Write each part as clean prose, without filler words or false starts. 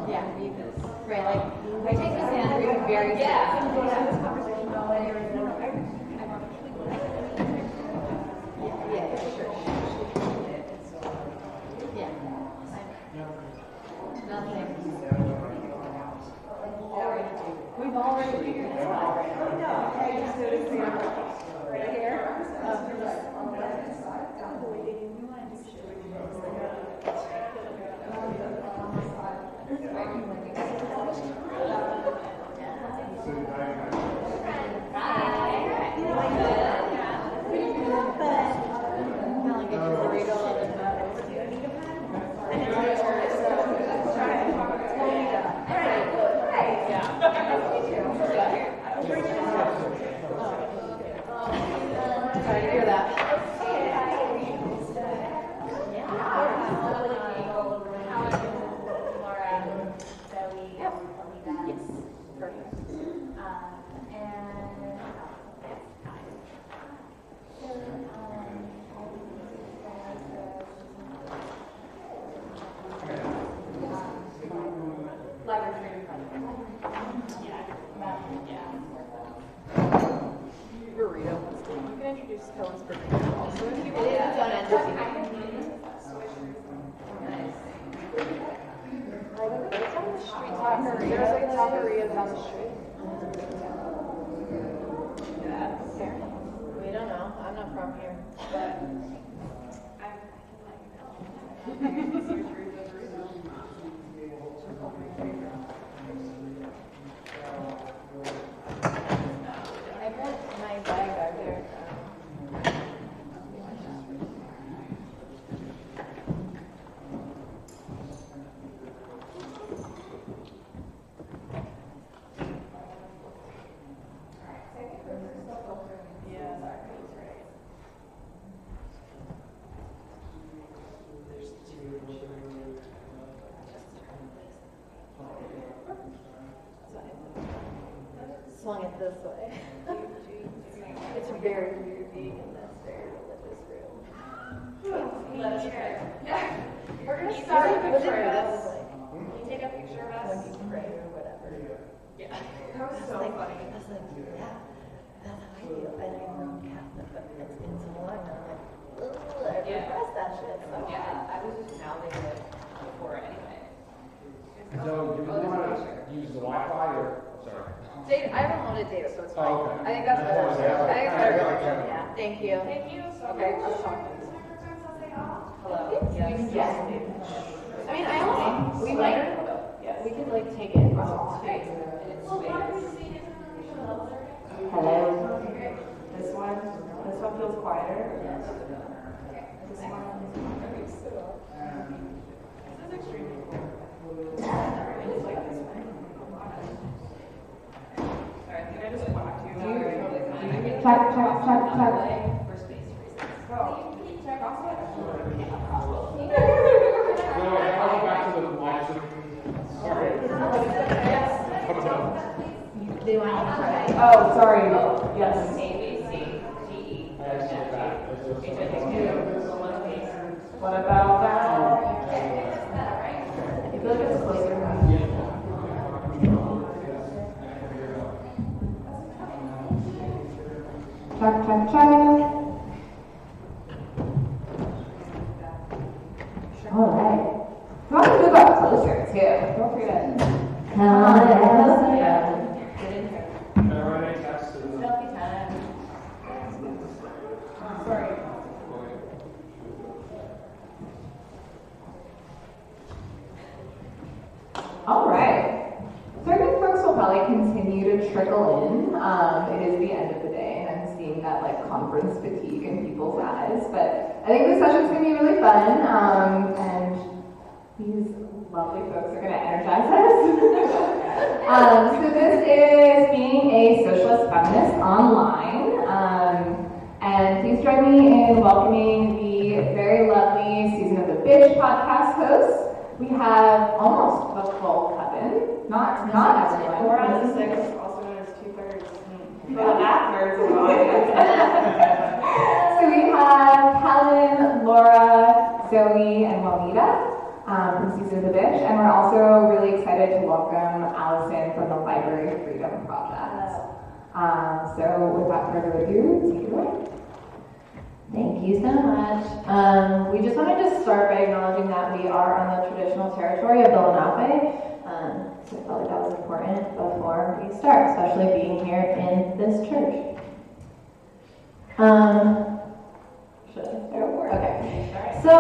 Yeah, read this. Right, like, I take this in very seriously. Yeah, sure. Yeah. Nothing. We've already figured this out. Right here. Sorry to hear that. Yes. Perfect. Burrito. You can introduce Helen's burrito also if you want. It is on entity. Nice. It's on the street. There's like taquerias on the street. Yeah. We don't know. I'm not from here. But I put my bag back there. Swung it this way. It's very weird being in this very religious room. Let us pray. Yeah. We're going to start with a picture of us. Can you take a picture of us? When you pray or whatever. Yeah. That was so funny. I was like, yeah, that's how I feel. I know I'm Catholic, but it's been so long. I'm like, ugh, I repressed that shit. So yeah, I was just mouthing it before anyway. So, do you want to use the Wi-Fi or, sorry? Data, I haven't loaded data, so it's fine. Oh, okay. I think that's better. I think it's better. Yeah, thank you. Thank you. Okay, let's talk. Hello. Yes. Yes. I mean, I don't. We might. We could like take it off too. Hello. This one feels quieter. Yes. This one. This is extremely cool. Can I just whack you? Check. For space reasons. Oh. Check also? So, I'll go back to the live stream. Sorry. They want to try. Oh, sorry. Yes. A, B, C, D, E, F, G, H, I, J, K. What about that? I feel like it's closer. Check. All right. You want to move up closer too. Don't forget. Hello. Yeah. Get in here. Selfie time. Sorry. All right. So I think folks will probably continue to trickle in. It is the end of the day, and I'm seeing that like conference fatigue in people's eyes. But I think this session's gonna be really fun, and these lovely folks are gonna energize us. So this is being a socialist feminist online, and please join me in welcoming the very lovely Season of the Bitch podcast hosts. We have almost a full coven. Not everyone. 4 out of 6, also known as 2/3. For the math nerds in the audience. So we have Helen, Laura, Zoe, and Juanita. from Season of the Bitch, and we're also really excited to welcome Alison from the Library Freedom Project. So without further ado, take it away. Thank you so much. We just wanted to start by acknowledging that we are on the traditional territory of Illinois. So I felt like that was important before we start, especially being here in this church. Should I start? Okay. So,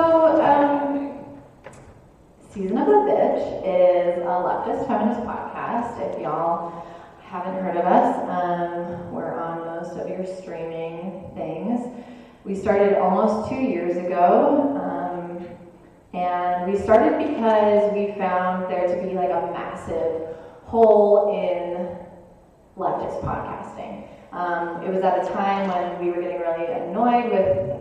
Season of the Bitch is a leftist feminist podcast. If y'all haven't heard of us, we're on most of your streaming things. We started almost 2 years ago, and we started because we found there to be like a massive hole in leftist podcasting. It was at a time when we were getting really annoyed with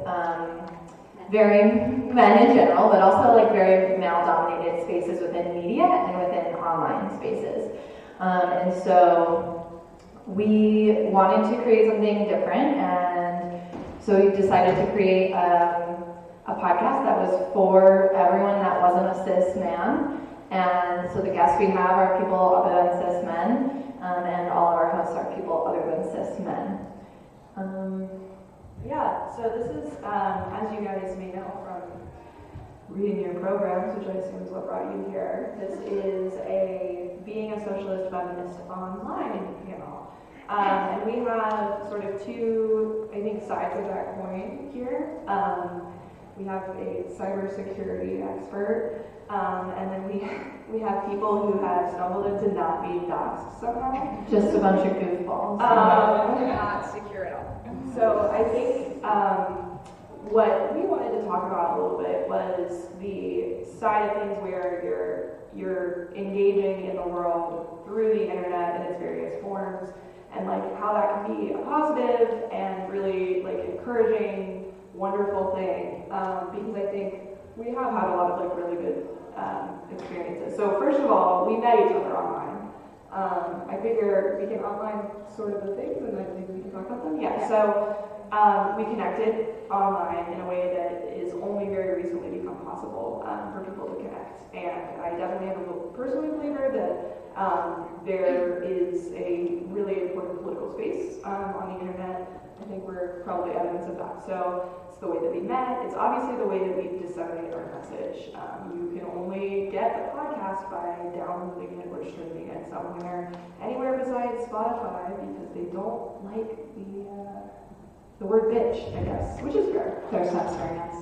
very men in general, but also like very male-dominated spaces within media and within online spaces. And so we wanted to create something different, and so we decided to create a podcast that was for everyone that wasn't a cis man. And so the guests we have are people other than cis men, and all of our hosts are people other than cis men. Yeah, so this is, as you guys may know from reading your programs, which I assume is what brought you here, this is a Being a Socialist Feminist online panel. And we have sort of two, I think, sides of that coin here. We have a cybersecurity expert, and then we have people who have stumbled into not being doxxed somehow. Just a bunch of goofballs. Not secure at all. So I think what we wanted to talk about a little bit was the side of things where you're engaging in the world through the internet in its various forms, and like how that can be a positive and really like encouraging, wonderful thing. Because I think we have had a lot of like really good experiences. So first of all, we met each other online. I figure we can outline sort of the things, and then maybe we can talk about them. Yeah. So we connected online in a way that is only very recently become possible for people to connect. And I definitely am a personally believer that there is a really important political space on the internet. I think we're probably evidence of that. So it's the way that we met. It's obviously the way that we disseminate our message. You can only get the podcast by downloading it or streaming it somewhere, anywhere besides Spotify, because they don't like the word bitch, I guess, which is fair. They're censoring us.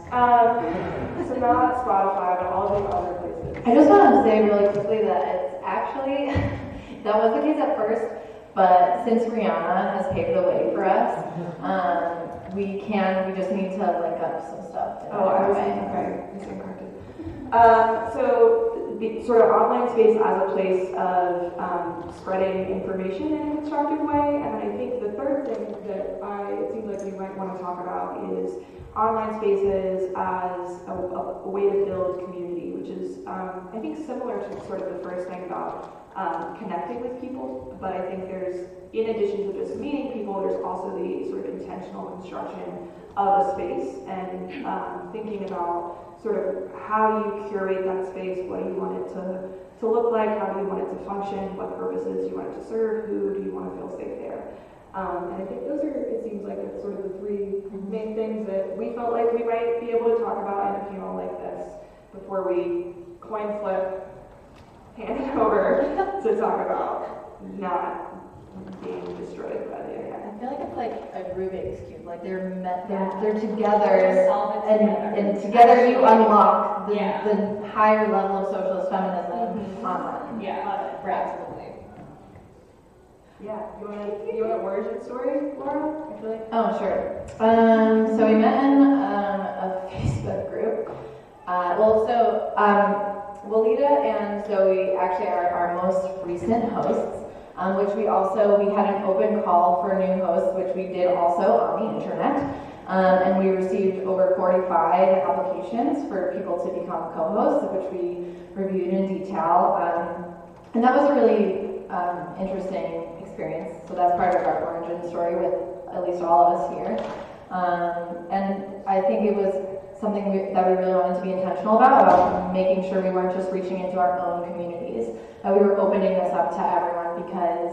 So not Spotify, but all the other places. I just want to say really quickly that it's actually, that was the case at first, but since Rihanna has paved the way for us, we just need to link up some stuff. I was incorrected. So the sort of online space as a place of spreading information in a constructive way, and I think the third thing that it seems like we might want to talk about is online spaces as a way to build community, which is I think similar to sort of the first thing about connecting with people, but I think there's, in addition to just meeting people, there's also the sort of intentional construction of a space, and thinking about sort of how do you curate that space, what do you want it to look like, how do you want it to function, what purposes do you want it to serve, who do you want to feel safe there. And I think those are, it seems like it's sort of the three main things that we felt like we might be able to talk about in a panel like this before we coin flip, hand it over to talk about not being destroyed by the internet. I feel like it's like a Rubik's Cube, like they're together, and together you unlock the higher level of socialist feminism online. Yeah, absolutely. Yeah, you want an origin story, Laura? I feel like. Oh, sure. So we met in a Facebook group. Walida and Zoe actually are our most recent hosts, which we had an open call for new hosts, which we did also on the internet. And we received over 45 applications for people to become co-hosts, which we reviewed in detail. And that was a really interesting experience. So that's part of our origin story with at least all of us here. And I think it was something that we really wanted to be intentional about making sure we weren't just reaching into our own communities, that we were opening this up to everyone because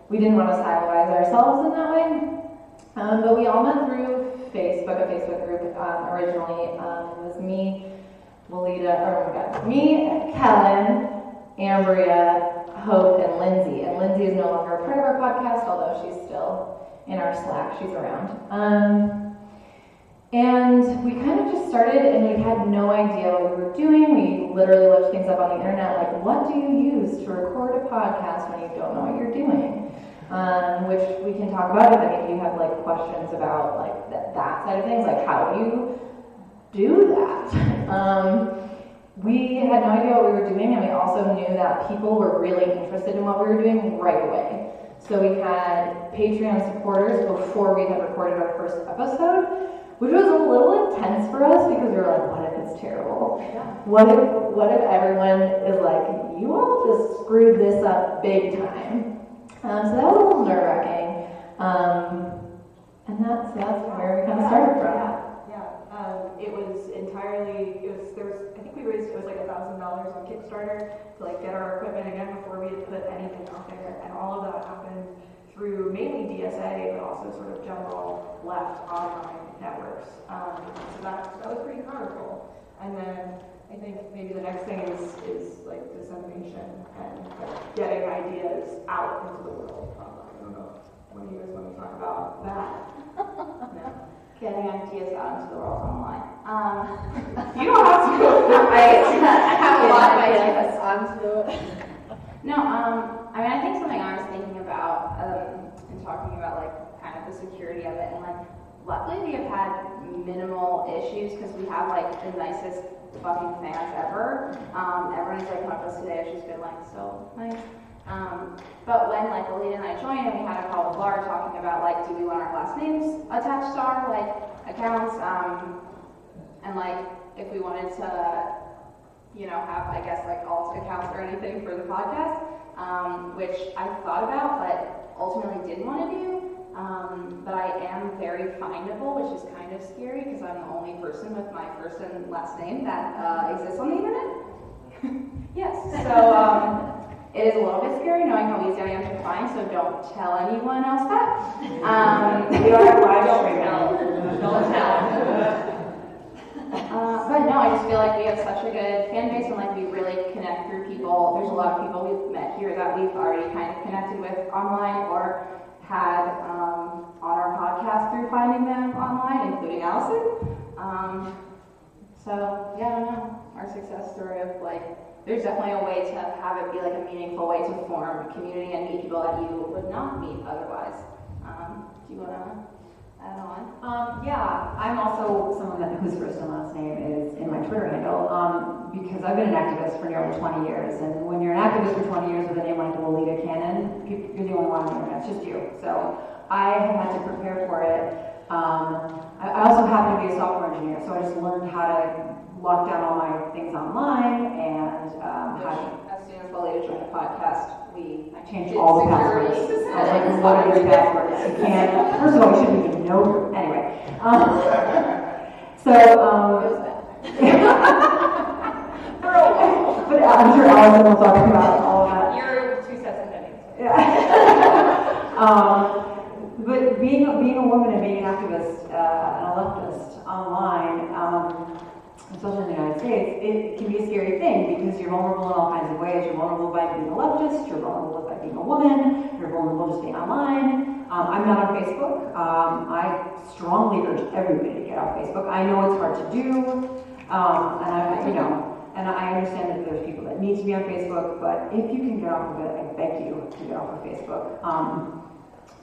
we didn't want to siloize ourselves in that way. But we all met through Facebook, a Facebook group originally. It was me, me, Kellen, Ambria, Hope, and Lindsay. And Lindsay is no longer a part of our podcast, although she's still in our Slack. She's around. And we kind of just started, and we had no idea what we were doing. We literally looked things up on the internet, like, what do you use to record a podcast when you don't know what you're doing? Which we can talk about if any of you have like questions about like that side of things, like how do you do that? We had no idea what we were doing, and we also knew that people were really interested in what we were doing right away. So we had Patreon supporters before we had recorded our first episode, which was a little intense for us because we were like, what if it's terrible? What if everyone is like, you all just screwed this up big time? So that was a little nerve-wracking. And that's where we kind of started from. It was I think we raised, it was like $1,000 on Kickstarter to like get our equipment again before we had put anything out there. And all of that happened through mainly DSA, but also sort of general left online networks. So that was pretty powerful. And then I think maybe the next thing is like dissemination and like getting ideas out into the world. I don't know when you guys want to talk about that. No. Getting ideas out into the world online. You don't have to. I have a lot of ideas. No, I mean, I think something I was thinking about and talking about like kind of the security of it, and like luckily we have had minimal issues because we have like the nicest fucking fans ever. Everyone's like come up to us today, she's been like so nice. But when like Alita and I joined and we had a call with Laura talking about like, do we want our last names attached to our like accounts, and like if we wanted to, you know, have I guess like alt accounts or anything for the podcast, which I thought about but ultimately didn't want to do. But I am very findable, which is kind of scary because I'm the only person with my first and last name that exists on the internet. Yes, so it is a little bit scary knowing how easy I am to find, so don't tell anyone else that. We are live streaming. Don't tell. But no, I just feel like we have such a good fan base and like we really connect through people. There's a lot of people we've met here that we've already kind of connected with online or had on our podcast through finding them online, including Allison. So yeah, I don't know. Our success story of like, there's definitely a way to have it be like a meaningful way to form a community and meet people that you would not meet otherwise. Do you want to add on? Yeah, I'm also someone whose first and last name is in my Twitter handle because I've been an activist for nearly 20 years. And when you're an activist for 20 years with a name like Lolita Cannon, you're the only one on the internet. It's just you. So I have had to prepare for it. I also happen to be a software engineer, so I just learned how to lock down all my things online and as soon as Lolita joined the podcast, I changed all the passwords. I was like, what are your passwords? You can't. First of all, you shouldn't even know. Anyway, but I'm sure Alison will talk about all of that. You're 2 sets of headings. Yeah. But being a woman and being an activist and a leftist online, especially in the United States, it can be a scary thing because you're vulnerable in all kinds of ways. You're vulnerable by being a leftist, you're vulnerable by being a woman, you're vulnerable just being online. I'm not on Facebook. I strongly urge everybody to get off Facebook. I know it's hard to do, and I understand that there's people that need to be on Facebook, but if you can get off of it, I beg you to get off of Facebook.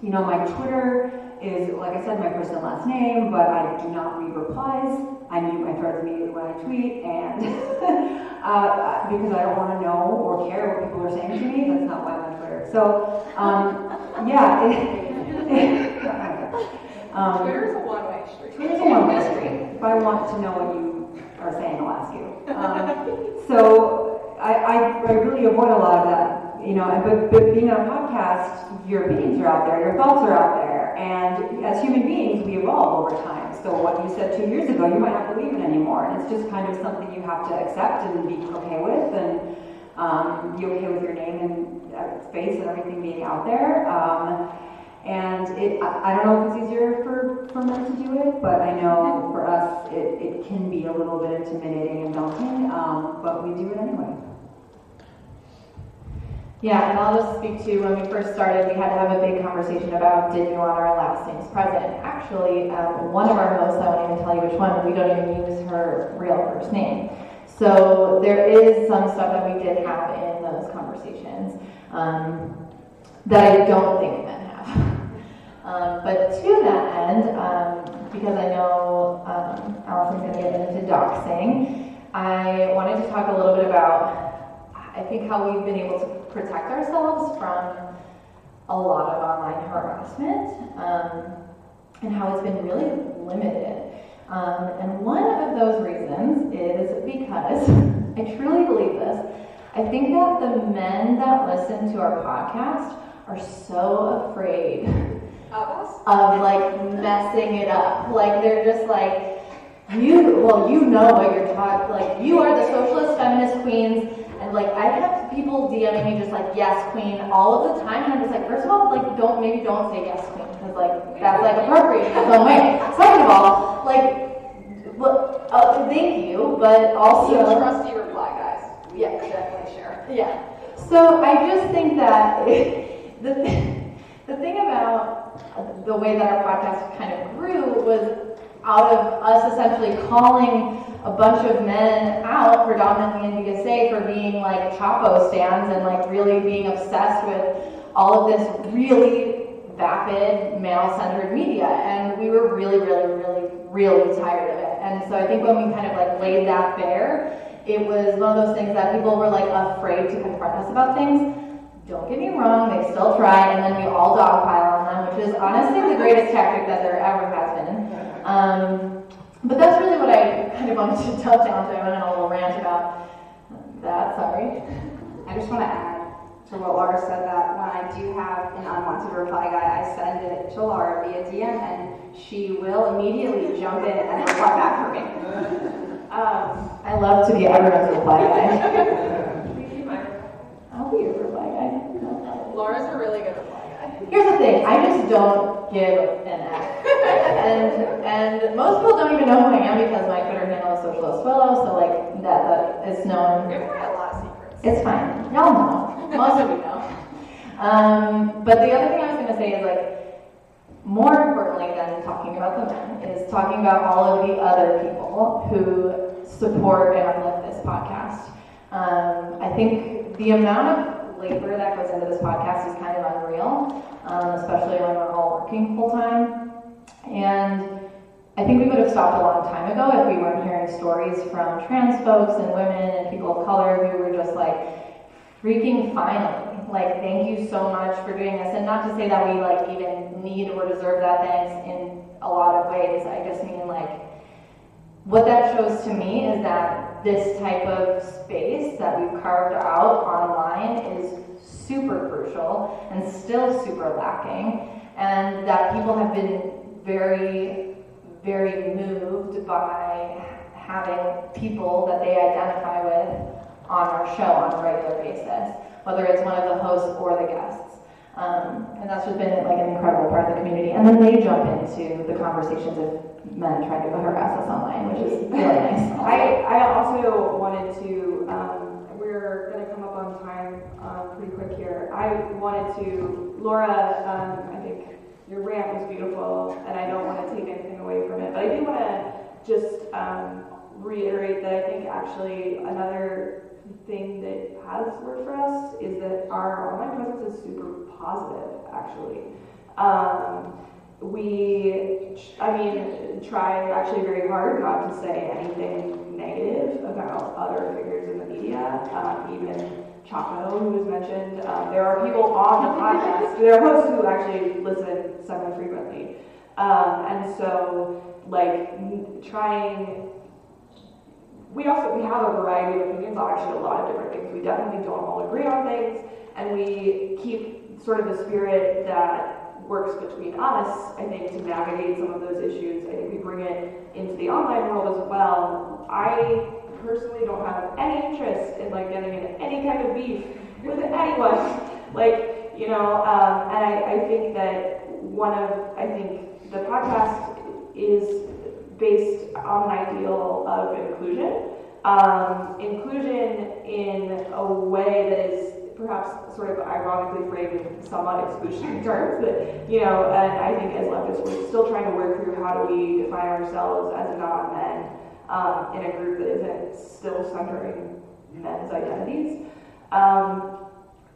My Twitter is, like I said, my first and last name, but I do not read replies. I mute my threads immediately when I tweet, and because I don't want to know or care what people are saying to me. That's not why I'm on Twitter. So, Twitter is a one-way street. Twitter is a one-way street. If I want to know what you are saying, I'll ask you. So I really avoid a lot of that. But being on a podcast, your opinions are out there, your thoughts are out there, and as human beings, we evolve over time. So what you said 2 years ago, you might not believe in anymore. And it's just kind of something you have to accept and be okay with, and be okay with your name and face and everything being out there. And I don't know if it's easier for men to do it, but I know for us it can be a little bit intimidating and daunting, but we do it anyway. Yeah, and I'll just speak to when we first started, we had to have a big conversation about did we want our last names present. Actually, one of our hosts, I won't even tell you which one, we don't even use her real first name. So there is some stuff that we did have in those conversations that I don't think men have. But to that end, because I know Alison's going to get into doxing, I wanted to talk a little bit about I think how we've been able to protect ourselves from a lot of online harassment and how it's been really limited. And one of those reasons is because, I truly believe this, I think that the men that listen to our podcast are so afraid of like messing it up. Like they're just like, you know what you're talking, like you are the socialist feminist queens. And like I have people DMing me just like yes queen all of the time, and I'm just like, first of all, like don't say yes queen, because like that's like appropriate in its own way. Second of all, like thank you, but also Trusty reply, guys. Yeah, Definitely share. yeah. So I just think that the thing about the way that our podcast kind of grew was out of us essentially calling a bunch of men out, predominantly in BSA, for being like Chapo stands and like really being obsessed with all of this really vapid male-centered media, and we were really tired of it. And so I think when we kind of like laid that bare, it was one of those things that people were like afraid to confront us about things. Don't get me wrong, they still try, and then we all dogpile on them, which is honestly the greatest tactic that there ever has been. But that's really what I kind of wanted to touch down to. I went on a little rant about that, sorry. I just want to add to what Laura said, that when I do have an unwanted reply guide, I send it to Laura via DM, and she will immediately jump in and reply back for me. I love to be everyone's reply guy. I'll be your reply guy. Laura's a really good reply guy. Here's the thing, I just don't give an F. And most people don't even know who I am because my Twitter handle is Socialist Willow, so like that is known. You're probably a lot of secrets. It's fine. Y'all know. Most of you know. But the other thing I was going to say is like, more importantly than talking about the men is talking about all of the other people who support and uplift this podcast. I think the amount of labor that goes into this podcast is kind of unreal, especially when we're all working full time. And I think we would have stopped a long time ago if we weren't hearing stories from trans folks and women and people of color who were just like, freaking finally, like thank you so much for doing this. And not to say that we like even need or deserve that thanks in a lot of ways. I just mean like, what that shows to me is that this type of space that we've carved out online is super crucial and still super lacking, and that people have been very moved by having people that they identify with on our show on a regular basis, whether it's one of the hosts or the guests. And that's just been like an incredible part of the community. And then they jump into the conversations of men trying to harass us online, which is really nice. I also wanted to, we're going to come up on time pretty quick here. I wanted to, Laura, I think your rant was beautiful, and I don't want to take anything away from it, but I do want to just reiterate that I think actually another thing that has worked for us is that our online presence is super positive, actually. We try actually very hard not to say anything negative about other figures in the media, even Chapo, who was mentioned. There are people on the podcast, there are hosts who actually listen semi-frequently. And so, like, we have a variety of opinions on actually a lot of different things. We definitely don't all agree on things, and we keep sort of the spirit that works between us, I think, to navigate some of those issues. I think we bring it into the online world as well. I personally don't have any interest in like getting into any kind of beef with anyone. Like, you know, and I think that I think the podcast is based on an ideal of inclusion. Inclusion in a way that is perhaps sort of ironically framed in somewhat exclusionary terms, that, you know, and I think as leftists we're still trying to work through how do we define ourselves as non-men in a group that isn't still centering men's identities.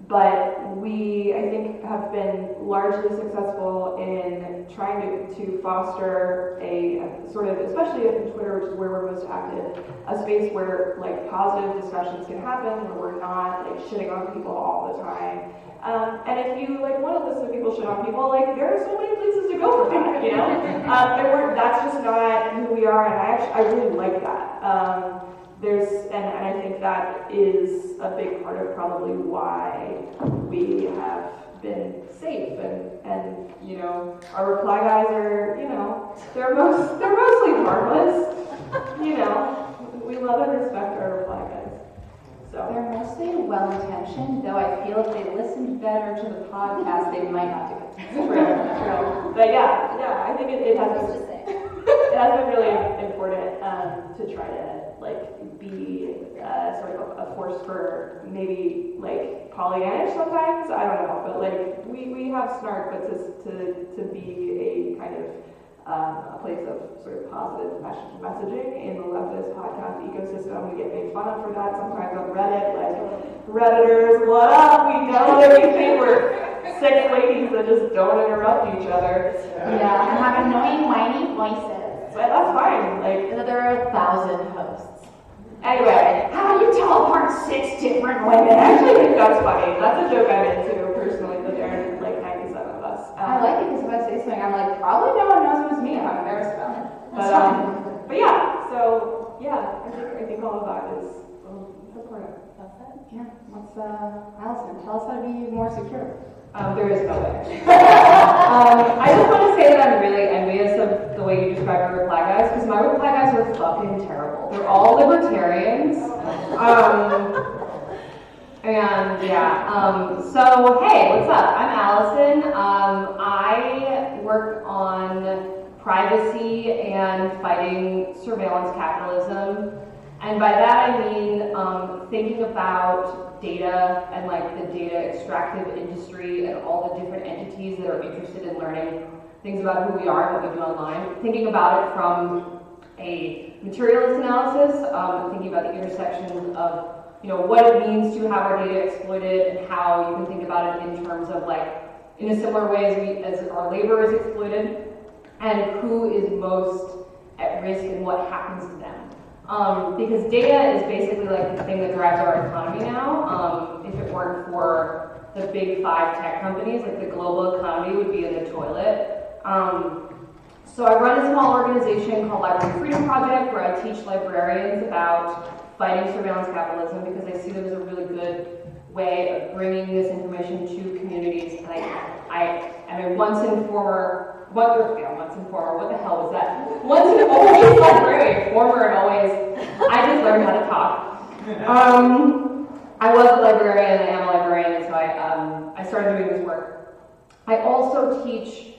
But we, I think, have been largely successful in trying to foster a sort of, especially in Twitter, which is where we're most active, a space where like positive discussions can happen, where we're not like shitting on people all the time. And if you like want to listen to people shit on people, like there are so many places to go for that, you know. And that's just not who we are, and I really like that. And I think that is a big part of probably why we have been safe, and you know, our reply guys are, you know, they're mostly harmless. You know, we love and respect our reply guys. So they're mostly well-intentioned, though I feel if they listened better to the podcast, they might not do it. True. But yeah, I think it has been really important to try to like be sort of a force for maybe like Pollyannish sometimes. I don't know, but like we have snark, but to be a kind of a place of sort of positive messaging in the leftist podcast ecosystem. We get made fun of for that sometimes on Reddit, like Redditors, what up? We don't anything. We're 6 ladies that just don't interrupt each other. Yeah, and have annoying whiny voices. But that's fine. Like, And that there are 1,000 hosts. anyway, how do you tell apart 6 different women? I actually think that's funny. That's a joke I'm into personally, that there are like 97 of us. I like it because if I say something, I'm like, probably no one knows it was me. I'm embarrassed about it. But yeah, so yeah, I think all of that is important. That's it. Yeah. What's Alison? Tell us how to be more secure. There is no way. I just want to say that I'm really envious of the way you describe your reply guys, because my reply guys are fucking terrible. They're all libertarians. And yeah, so hey, what's up? I'm Allison. I work on privacy and fighting surveillance capitalism. And by that I mean thinking about data and like the data extractive industry and all the different entities that are interested in learning things about who we are and what we do online. Thinking about it from a materialist analysis, thinking about the intersections of, you know, what it means to have our data exploited and how you can think about it in terms of like, in a similar way as our labor is exploited, and who is most at risk and what happens to them. Because data is basically like the thing that drives our economy now. If it weren't for the big 5 tech companies, like the global economy would be in the toilet. So I run a small organization called Library Freedom Project, where I teach librarians about fighting surveillance capitalism, because I see them as a really good way of bringing this information to communities. And I am a once and former, what the hell was that? Once and always librarian, former and always. I just learned how to talk. I was a librarian, I am a librarian, and so I started doing this work. I also teach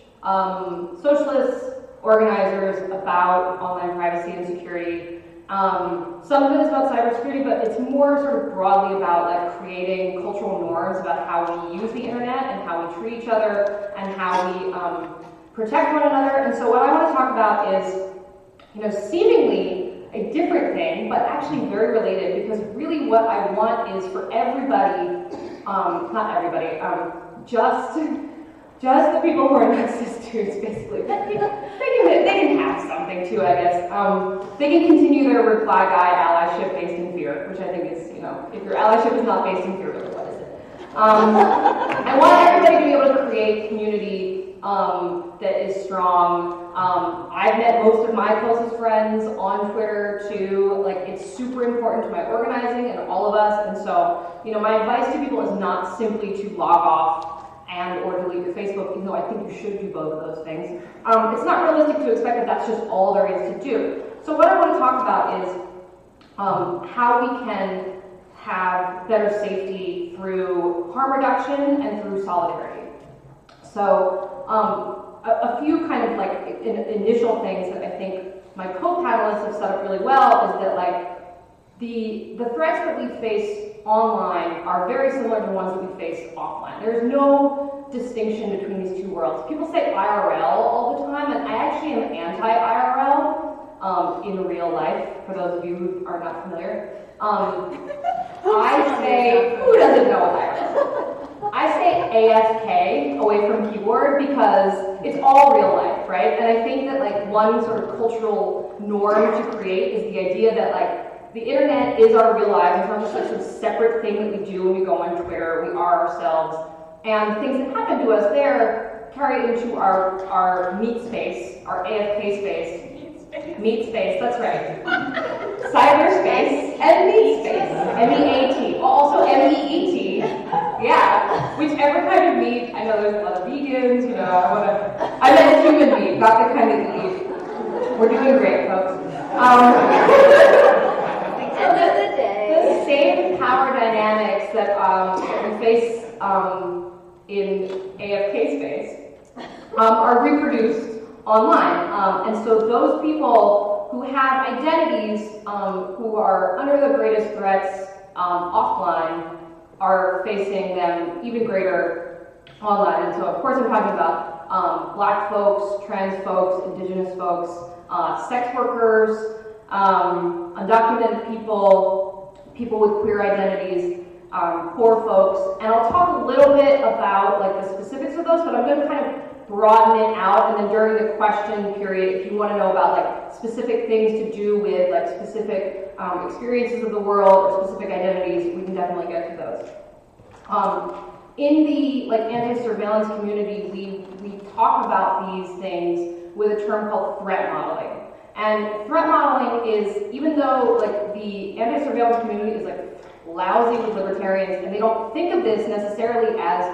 socialist organizers about online privacy and security. Some of it is about cybersecurity, but it's more sort of broadly about like creating cultural norms about how we use the internet and how we treat each other and how we protect one another. And so what I want to talk about is, you know, seemingly a different thing, but actually very related, because really what I want is for everybody, not everybody, just the people who are not cis dudes, basically. They can have something too, I guess. They can continue their reply guy allyship based in fear, which I think is, you know, if your allyship is not based in fear, really, what is it? I want everybody to be able to create community that is strong. I've met most of my closest friends on Twitter too. Like, it's super important to my organizing and all of us. And so, you know, my advice to people is not simply to log off and or delete your Facebook, even though I think you should do both of those things. It's not realistic to expect that that's just all there is to do. So what I want to talk about is how we can have better safety through harm reduction and through solidarity. So a few kind of like initial things that I think my co-panelists have set up really well is that like the threats that we face online are very similar to the ones that we face offline. There's no distinction between these two worlds. People say IRL all the time, and I actually am anti-IRL in real life, for those of you who are not familiar. I say, who doesn't know IRL? I say AFK, away from keyboard, because it's all real life, right? And I think that like one sort of cultural norm to create is the idea that like the internet is our real lives. It's not just like some separate thing that we do when we go on Twitter. We are ourselves. And things that happen to us there carry into our meat space, our AFK space. Meat space, that's right. Cyberspace and meat space. M-E-A-T. Also M-E-E-T. Yeah. Whichever kind of meat. I know there's a lot of vegans, you know, I meant human meat, not the kind that you eat. We're doing great, folks. The same power dynamics that we face in AFK space are reproduced online. And so those people who have identities who are under the greatest threats offline are facing them even greater online. And so of course I'm talking about black folks, trans folks, indigenous folks, sex workers, undocumented people, people with queer identities, poor folks, and I'll talk a little bit about like the specifics of those, but I'm going to kind of broaden it out, and then during the question period, if you want to know about like specific things to do with like specific experiences of the world or specific identities, we can definitely get to those. In the like anti-surveillance community, we talk about these things with a term called threat modeling. And threat modeling is, even though like the anti-surveillance community is like lousy with libertarians, and they don't think of this necessarily as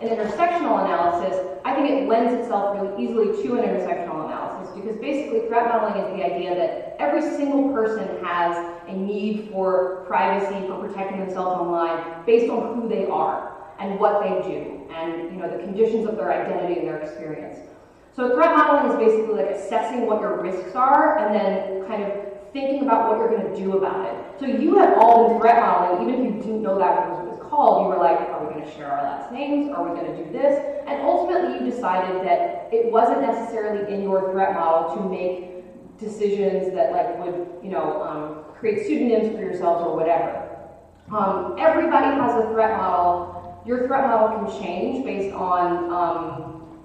an intersectional analysis, I think it lends itself really easily to an intersectional analysis, because basically threat modeling is the idea that every single person has a need for privacy, for protecting themselves online, based on who they are and what they do, and you know the conditions of their identity and their experience. So threat modeling is basically like assessing what your risks are and then kind of thinking about what you're going to do about it. So you have all been threat modeling, even if you didn't know that was what it was called. You were like, are we going to share our last names? Are we going to do this? And ultimately you decided that it wasn't necessarily in your threat model to make decisions that like would, you know, create pseudonyms for yourselves or whatever. Everybody has a threat model. Your threat model can change based on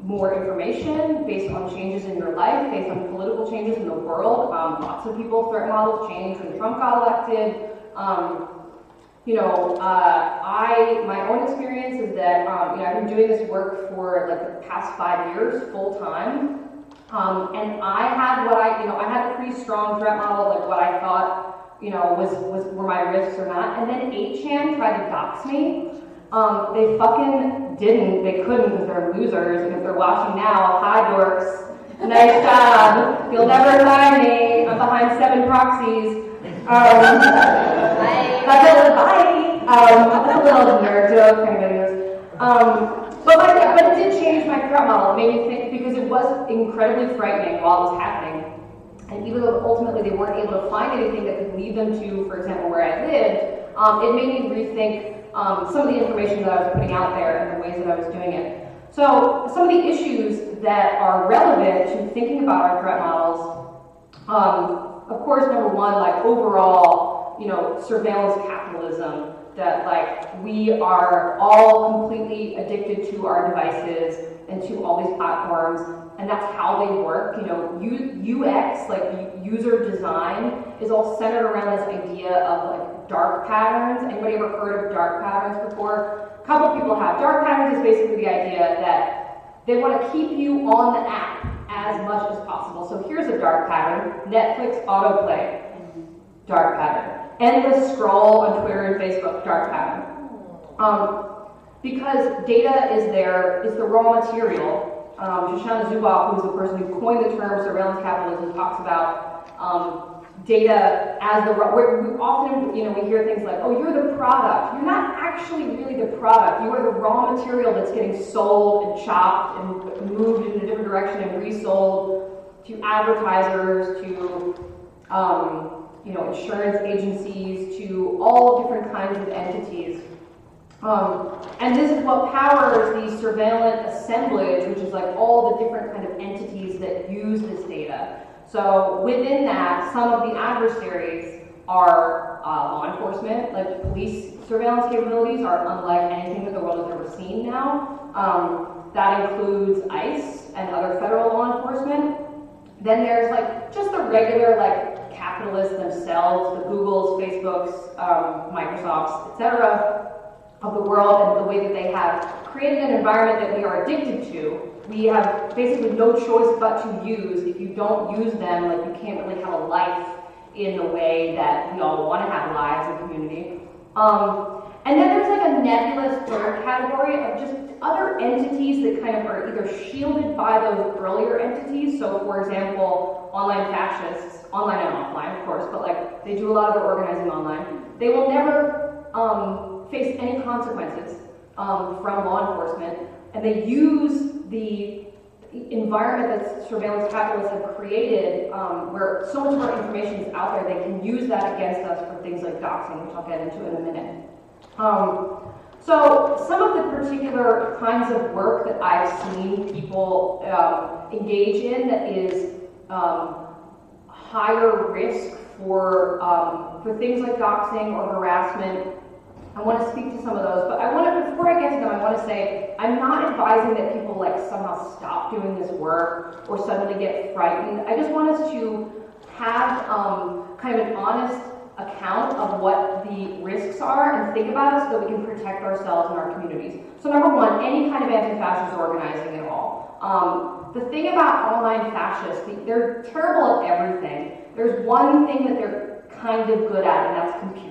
more information, based on changes in your life, based on political changes in the world. Lots of people's threat models changed when Trump got elected. My own experience is that you know, I've been doing this work for like the past 5 years full time, and I had I had a pretty strong threat model, like what I thought were my risks or not, and then 8chan tried to dox me. They fucking didn't. They couldn't because they're losers. And if they're watching now, hi dorks. Nice job. You'll never find me. I'm behind 7 proxies. That's a little nerd joke, kind of anyways. But it did change my threat model. It made me think, because it was incredibly frightening while it was happening. And even though ultimately they weren't able to find anything that could lead them to, for example, where I lived, it made me rethink some of the information that I was putting out there and the ways that I was doing it. So some of the issues that are relevant to thinking about our threat models, of course, number one, like overall, surveillance capitalism, that like we are all completely addicted to our devices and to all these platforms, and that's how they work. UX, like user design, is all centered around this idea of like dark patterns. Anybody ever heard of dark patterns before? A couple people have. Dark patterns is basically the idea that they want to keep you on the app as much as possible. So here's a dark pattern: Netflix autoplay, dark pattern. Endless scroll on Twitter and Facebook, dark pattern. because data is the raw material. Shoshana Zuboff, who's the person who coined the term surveillance capitalism, talks about data as the raw. We often, we hear things like, "Oh, you're the product." You're not actually really the product. You are the raw material that's getting sold and chopped and moved in a different direction and resold to advertisers, to insurance agencies, to all different kinds of entities. And this is what powers the surveillance assemblage, which is like all the different kind of entities that use this data. So within that, some of the adversaries are law enforcement, like police surveillance capabilities are unlike anything that the world has ever seen now. That includes ICE and other federal law enforcement. Then there's like just the regular capitalists themselves, the Googles, Facebooks, Microsofts, etc. of the world, and the way that they have created an environment that we are addicted to. We have basically no choice but to use. If you don't use them, you can't really have a life in the way that we all want to have lives in community. And then there's a nebulous third category of just other entities that kind of are either shielded by those earlier entities. So for example, online fascists, online and offline of course, but they do a lot of their organizing online. They will never face any consequences from law enforcement, and they use the environment that surveillance capitalists have created, where so much of our information is out there. They can use that against us for things like doxing, which I'll get into in a minute. So some of the particular kinds of work that I've seen people engage in that is higher risk for things like doxing or harassment, I want to speak to some of those, but before I get to them, I want to say I'm not advising that people somehow stop doing this work or suddenly get frightened. I just want us to have kind of an honest account of what the risks are and think about it so that we can protect ourselves and our communities. So number one, any kind of anti-fascist organizing at all. The thing about online fascists, they're terrible at everything. There's one thing that they're kind of good at, and that's computers.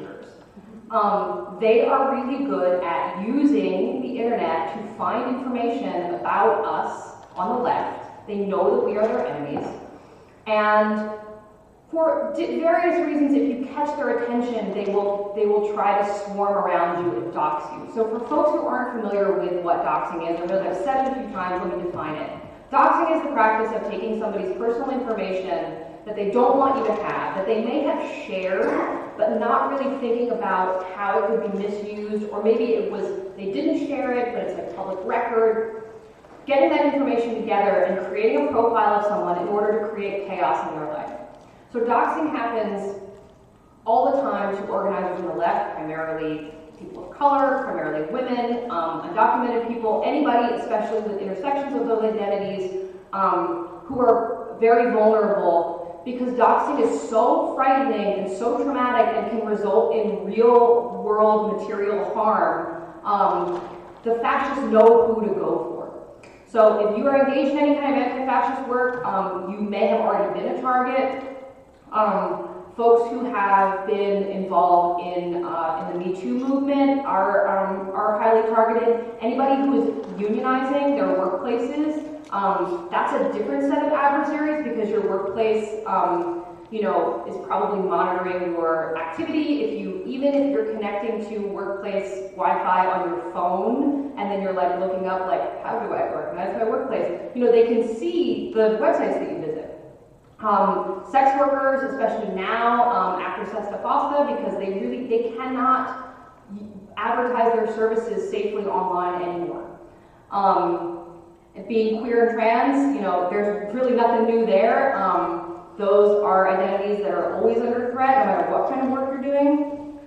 They are really good at using the internet to find information about us on the left. They know that we are their enemies. And for various reasons, if you catch their attention, they will try to swarm around you and dox you. So for folks who aren't familiar with what doxing is, I know that I've said it a few times, let me define it. Doxing is the practice of taking somebody's personal information that they don't want you to have, that they may have shared, but not really thinking about how it could be misused, or maybe they didn't share it, but it's public record. Getting that information together and creating a profile of someone in order to create chaos in their life. So doxing happens all the time to organizers on the left, primarily people of color, primarily women, undocumented people, anybody, especially with intersections of those identities, who are very vulnerable, because doxing is so frightening and so traumatic and can result in real world material harm. The fascists know who to go for. So if you are engaged in any kind of anti-fascist work, you may have already been a target. Folks who have been involved in the Me Too movement are highly targeted. Anybody who is unionizing their workplaces, that's a different set of adversaries, because your workplace, is probably monitoring your activity. Even if you're connecting to workplace Wi-Fi on your phone, and then you're looking up how do I organize my workplace? They can see the websites that you visit. Sex workers, especially now, after Sesta Fosta, because they cannot advertise their services safely online anymore. Being queer and trans, there's really nothing new there. Those are identities that are always under threat, no matter what kind of work you're doing.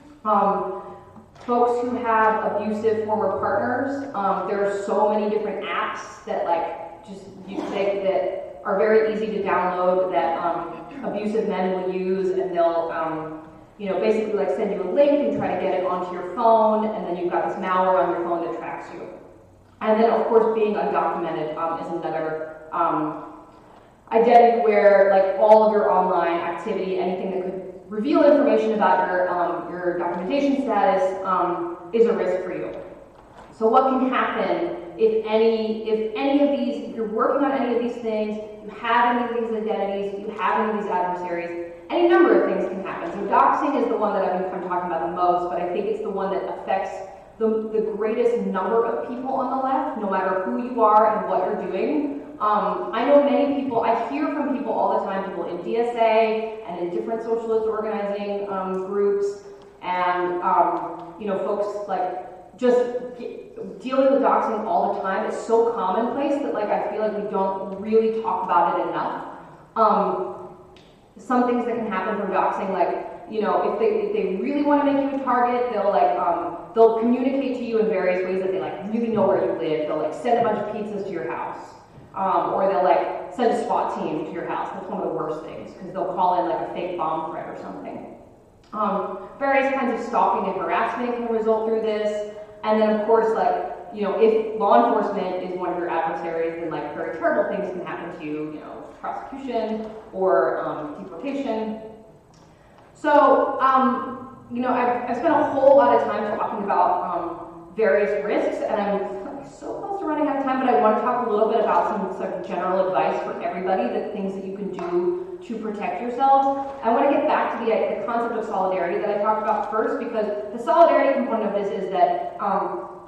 Folks who have abusive former partners, there are so many different apps that that are very easy to download that abusive men will use, and they'll basically send you a link and try to get it onto your phone, and then you've got this malware on your phone that tracks you. And then of course being undocumented is another identity where all of your online activity, anything that could reveal information about your documentation status is a risk for you. So what can happen if any of these, if you're working on any of these things, you have any of these identities, you have any of these adversaries, any number of things can happen. So doxing is the one that I've been kind of talking about the most, but I think it's the one that affects the greatest number of people on the left, no matter who you are and what you're doing. I know many people, I hear from people all the time, people in DSA and in different socialist organizing groups, and folks like just dealing with doxing all the time. It's so commonplace that I feel like we don't really talk about it enough. Some things that can happen from doxing, if they really want to make you a target, they'll communicate to you in various ways that they really know where you live. They'll send a bunch of pizzas to your house, or they'll send a SWAT team to your house. That's one of the worst things, because they'll call in a fake bomb threat or something. Various kinds of stalking and harassment can result through this, and then of course if law enforcement is one of your adversaries, then very terrible things can happen to you, prosecution or deportation. So, I've spent a whole lot of time talking about various risks, and I'm so close to running out of time, but I want to talk a little bit about some sort of general advice for everybody, the things that you can do to protect yourselves. I want to get back to the concept of solidarity that I talked about first, because the solidarity component of this is that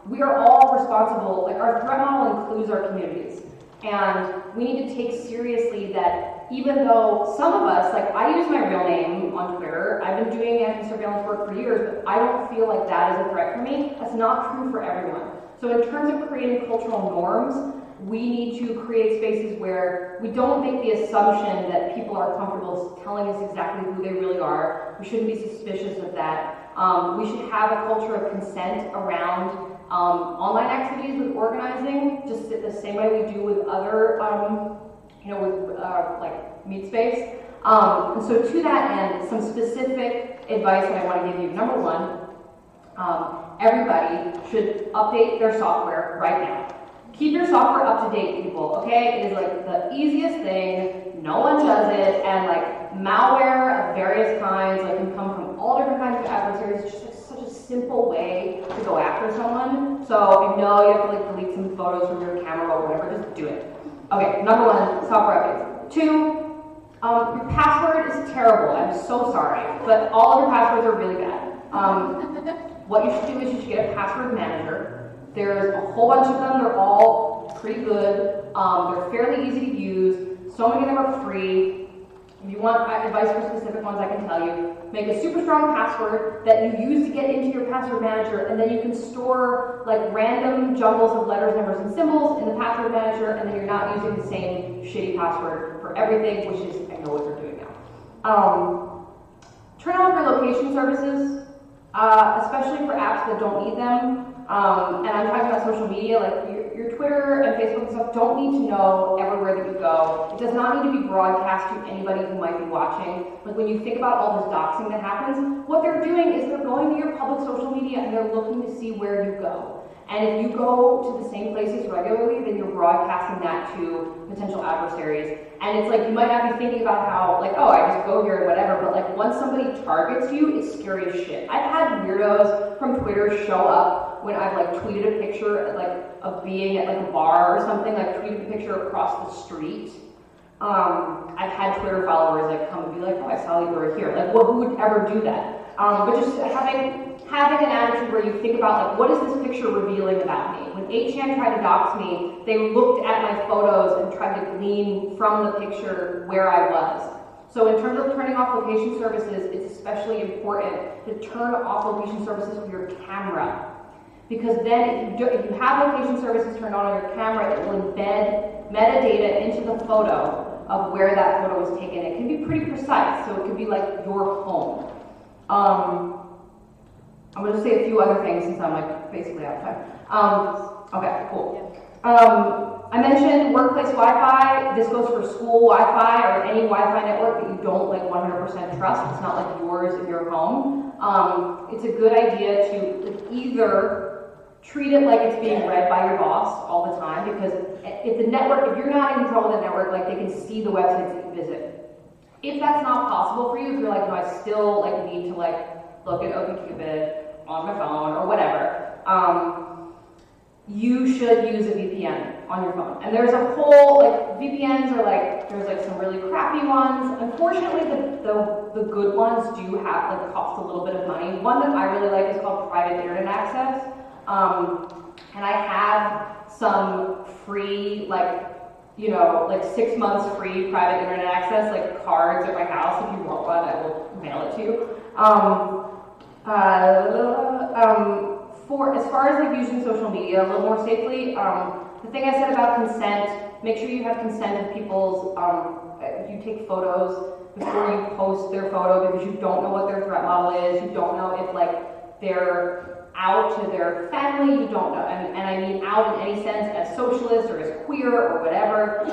we are all responsible, our threat model includes our communities. And we need to take seriously that even though some of us, I use my real name on Twitter, I've been doing anti-surveillance work for years, but I don't feel like that is a threat for me. That's not true for everyone. So in terms of creating cultural norms, we need to create spaces where we don't make the assumption that people are comfortable telling us exactly who they really are. We shouldn't be suspicious of that. We should have a culture of consent around online activities with organizing, just the same way we do with other, meet space. And so to that end, some specific advice that I want to give you. Number one, everybody should update their software right now. Keep your software up to date, people, okay? It is the easiest thing, no one does it, and malware of various kinds can come from all different kinds of adversaries. It's just such a simple way to go after someone. So I know you have to delete some photos from your camera or whatever, just do it. Okay, number one, software updates. Two, your password is terrible. I'm so sorry, but all of your passwords are really bad. What you should do is you should get a password manager. There's a whole bunch of them. They're all pretty good. They're fairly easy to use. So many of them are free. If you want advice for specific ones, I can tell you. Make a super strong password that you use to get into your password manager, and then you can store random jumbles of letters, numbers, and symbols in the password manager, and then you're not using the same shitty password for everything, which is, I know what you're doing now. Turn off your location services, especially for apps that don't need them. And I'm talking about social media, your Twitter and Facebook and stuff don't need to know everywhere that you go. It does not need to be broadcast to anybody who might be watching. When you think about all this doxing that happens, what they're doing is they're going to your public social media and they're looking to see where you go. And if you go to the same places regularly, then you're broadcasting that to potential adversaries. And it's you might not be thinking about how, oh, I just go here and whatever, but once somebody targets you, it's scary as shit. I've had weirdos from Twitter show up when I've tweeted a picture of being at a bar or something, tweeted a picture across the street. I've had Twitter followers come and be oh, I saw you were here. Who would ever do that? But just having an attitude where you think about what is this picture revealing about me? When 8chan tried to dox me, they looked at my photos and tried to glean from the picture where I was. So in terms of turning off location services, it's especially important to turn off location services for your camera. Because then if you have location services turned on your camera, it will embed metadata into the photo of where that photo was taken. It can be pretty precise, so it could be your home. I'm going to say a few other things since I'm basically out of time. Okay, cool. I mentioned workplace Wi-Fi. This goes for school Wi-Fi or any Wi-Fi network that you don't 100% trust. It's not yours in your home. It's a good idea to either treat it like it's being read by your boss all the time, because if you're not in control of the network, they can see the websites that you visit. If that's not possible for you, if you're no, I still need to look at OkCupid on my phone or whatever, on your phone. And there's a whole, like, VPNs are like, there's like some really crappy ones. Unfortunately, the good ones do have, like, cost a little bit of money. One that I really like is called private internet access. And I have some free, like, you know, like 6 months free private internet access, like cards at my house. If you want one, I will mail it to you. For as far as like using social media a little more safely, the thing I said about consent, make sure you have consent of people's, you take photos before you post their photo because you don't know what their threat model is, you don't know if like they're out to their family, you don't know, and I mean out in any sense as socialist or as queer or whatever.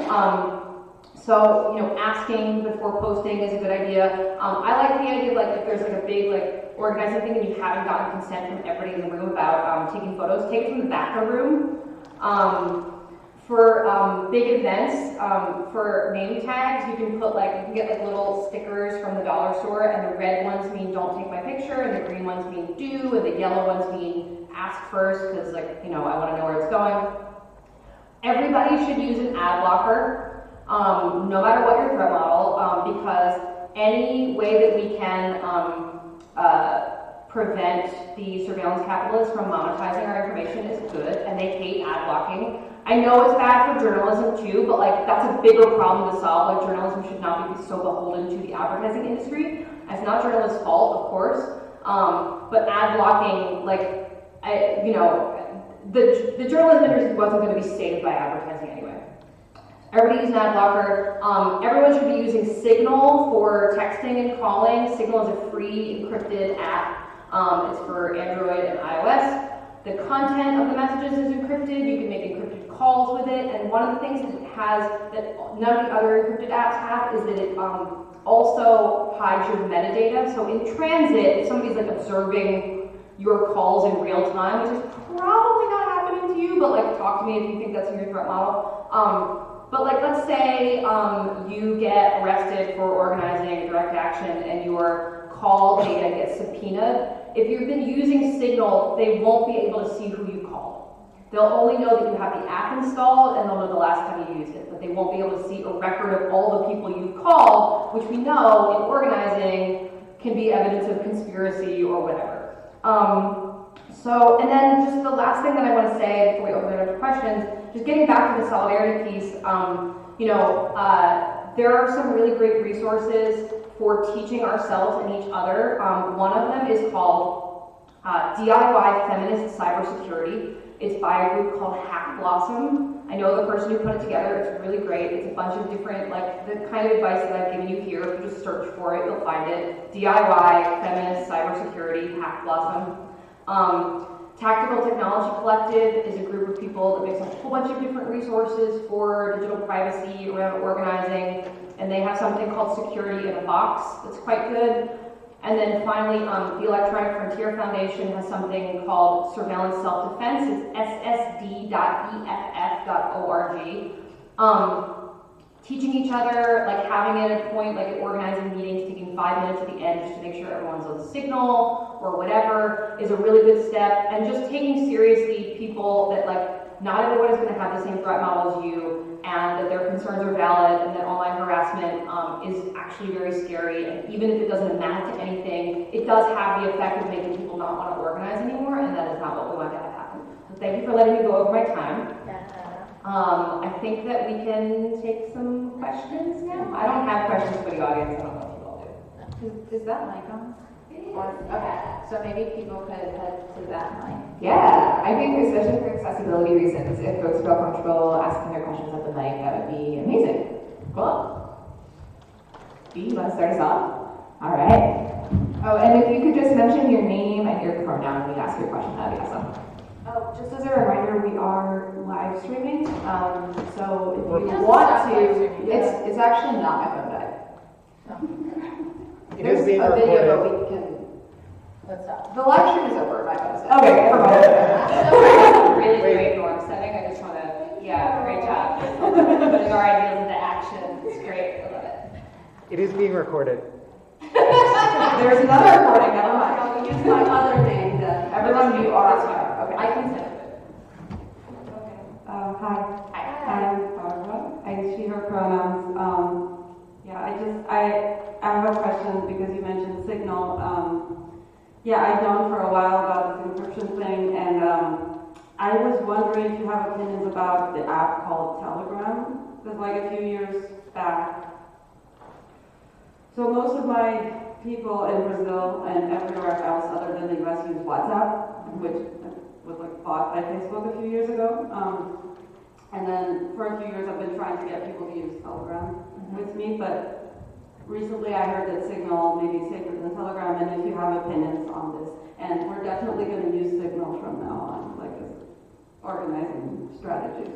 So, you know, asking before posting is a good idea. I like the idea of like if there's like a big like organizing thing and you haven't gotten consent from everybody in the room about taking photos, take it from the back of the room. For big events, for name tags, you can put like, you can get like little stickers from the dollar store, and the red ones mean don't take my picture, and the green ones mean do, and the yellow ones mean ask first, because like, you know, I want to know where it's going. Everybody should use an ad blocker, no matter what your threat model, because any way that we can prevent the surveillance capitalists from monetizing our information is good, and they hate ad blocking. I know it's bad for journalism too, but like that's a bigger problem to solve. Like journalism should not be so beholden to the advertising industry. It's not journalists' fault, of course, but ad blocking, like, you know, the journalism industry wasn't going to be saved by advertising anyway. Everybody use an ad blocker. Everyone should be using Signal for texting and calling. Signal is a free encrypted app. It's for Android and iOS. The content of the messages is encrypted. You can make encrypted calls with it. And one of the things that it has that none of the other encrypted apps have is that it also hides your metadata. So in transit, if somebody's like observing your calls in real time, which is probably not happening to you, but like talk to me if you think that's in your threat model. But like, let's say you get arrested for organizing a direct action and your call data gets subpoenaed. If you've been using Signal, they won't be able to see who you called. They'll only know that you have the app installed and they'll know the last time you used it, but they won't be able to see a record of all the people you've called, which we know in organizing can be evidence of conspiracy or whatever. So, and then just the last thing that I want to say before we open it up to questions, just getting back to the solidarity piece, you know, there are some really great resources for teaching ourselves and each other. One of them is called DIY Feminist Cybersecurity. It's by a group called Hack Blossom. I know the person who put it together. It's really great. It's a bunch of different, like, the kind of advice that I've given you here. If you just search for it, you'll find it. DIY Feminist Cybersecurity, Hack Blossom. Tactical Technology Collective is a group of people that makes a whole bunch of different resources for digital privacy around organizing, and they have something called Security in a Box that's quite good. And then finally, the Electronic Frontier Foundation has something called Surveillance Self-Defense. It's ssd.eff.org. Teaching each other, like having it at a point, like at organizing meetings, taking 5 minutes at the end just to make sure everyone's on Signal or whatever is a really good step. And just taking seriously people that, like, not everyone is going to have the same threat model as you, and that their concerns are valid, and that online harassment is actually very scary. And even if it doesn't amount to anything, it does have the effect of making people not want to organize anymore, and that is not what we want to have happen. So thank you for letting me go over my time. I think that we can take some questions now. I don't have questions for the audience. I don't know if you all do. Is that mic on? Okay, so maybe people could head to that mic. Yeah, I think especially for accessibility reasons, if folks feel comfortable asking their questions at the mic, that would be amazing. Cool. B, you want to start us off? All right. Oh, and if you could just mention your name and your pronoun when you ask your question, that'd be awesome. Oh, just as a reminder, we are live streaming. So if you want to, It's actually not my phone died. It is being a recorded. video, but we can. Let's stop. The live stream is over. My phone's dead. Okay, never mind. Really great norm setting. I just want to, yeah, great job. Putting our ideas into action. It's great. I love it. It is being recorded. There's another recording. Never mind. I'll use my other name then. Everyone, you are. Okay. I can send it. Hi. pronouns. I have a question because you mentioned Signal. I've known for a while about this encryption thing, and I was wondering if you have opinions about the app called Telegram. Because like a few years back, so most of my people in Brazil and everywhere else other than the US use WhatsApp, which was like bought by Facebook a few years ago. And then for a few years I've been trying to get people to use Telegram with me, but recently I heard that Signal may be safer than Telegram, and if you have opinions on this. And we're definitely going to use Signal from now on, like as organizing strategy.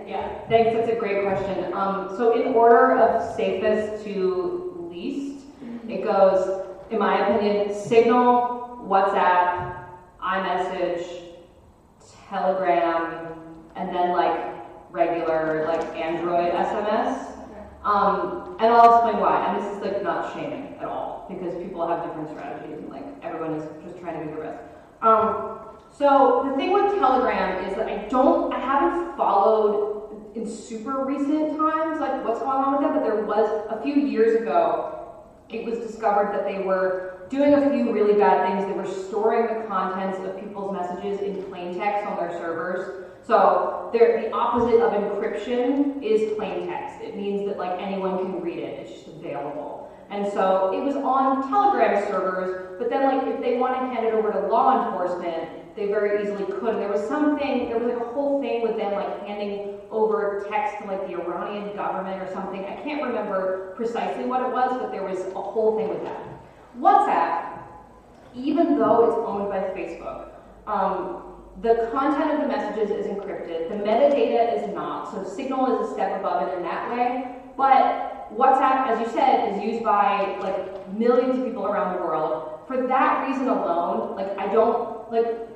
Yeah, thanks, that's a great question. So in order of safest to least, it goes, in my opinion, Signal, WhatsApp, iMessage, Telegram, and then like regular like Android SMS. And I'll explain why. And this is like not shaming at all, because people have different strategies and like everyone is just trying to do their best. So the thing with Telegram is that I haven't followed in super recent times like what's going on with that, but there was a few years ago, it was discovered that they were doing a few really bad things. They were storing the contents of people's messages in plain text on their servers. So the opposite of encryption is plain text. It means that like anyone can read it. It's just available. And so it was on Telegram servers, but then like if they wanted to hand it over to law enforcement, they very easily could. And there was like a whole thing with them like handing over text to like the Iranian government or something. I can't remember precisely what it was, but there was a whole thing with that. WhatsApp, even though it's owned by Facebook, the content of the messages is encrypted. The metadata is not. So Signal is a step above it in that way. But WhatsApp, as you said, is used by like millions of people around the world. For that reason alone, like I don't like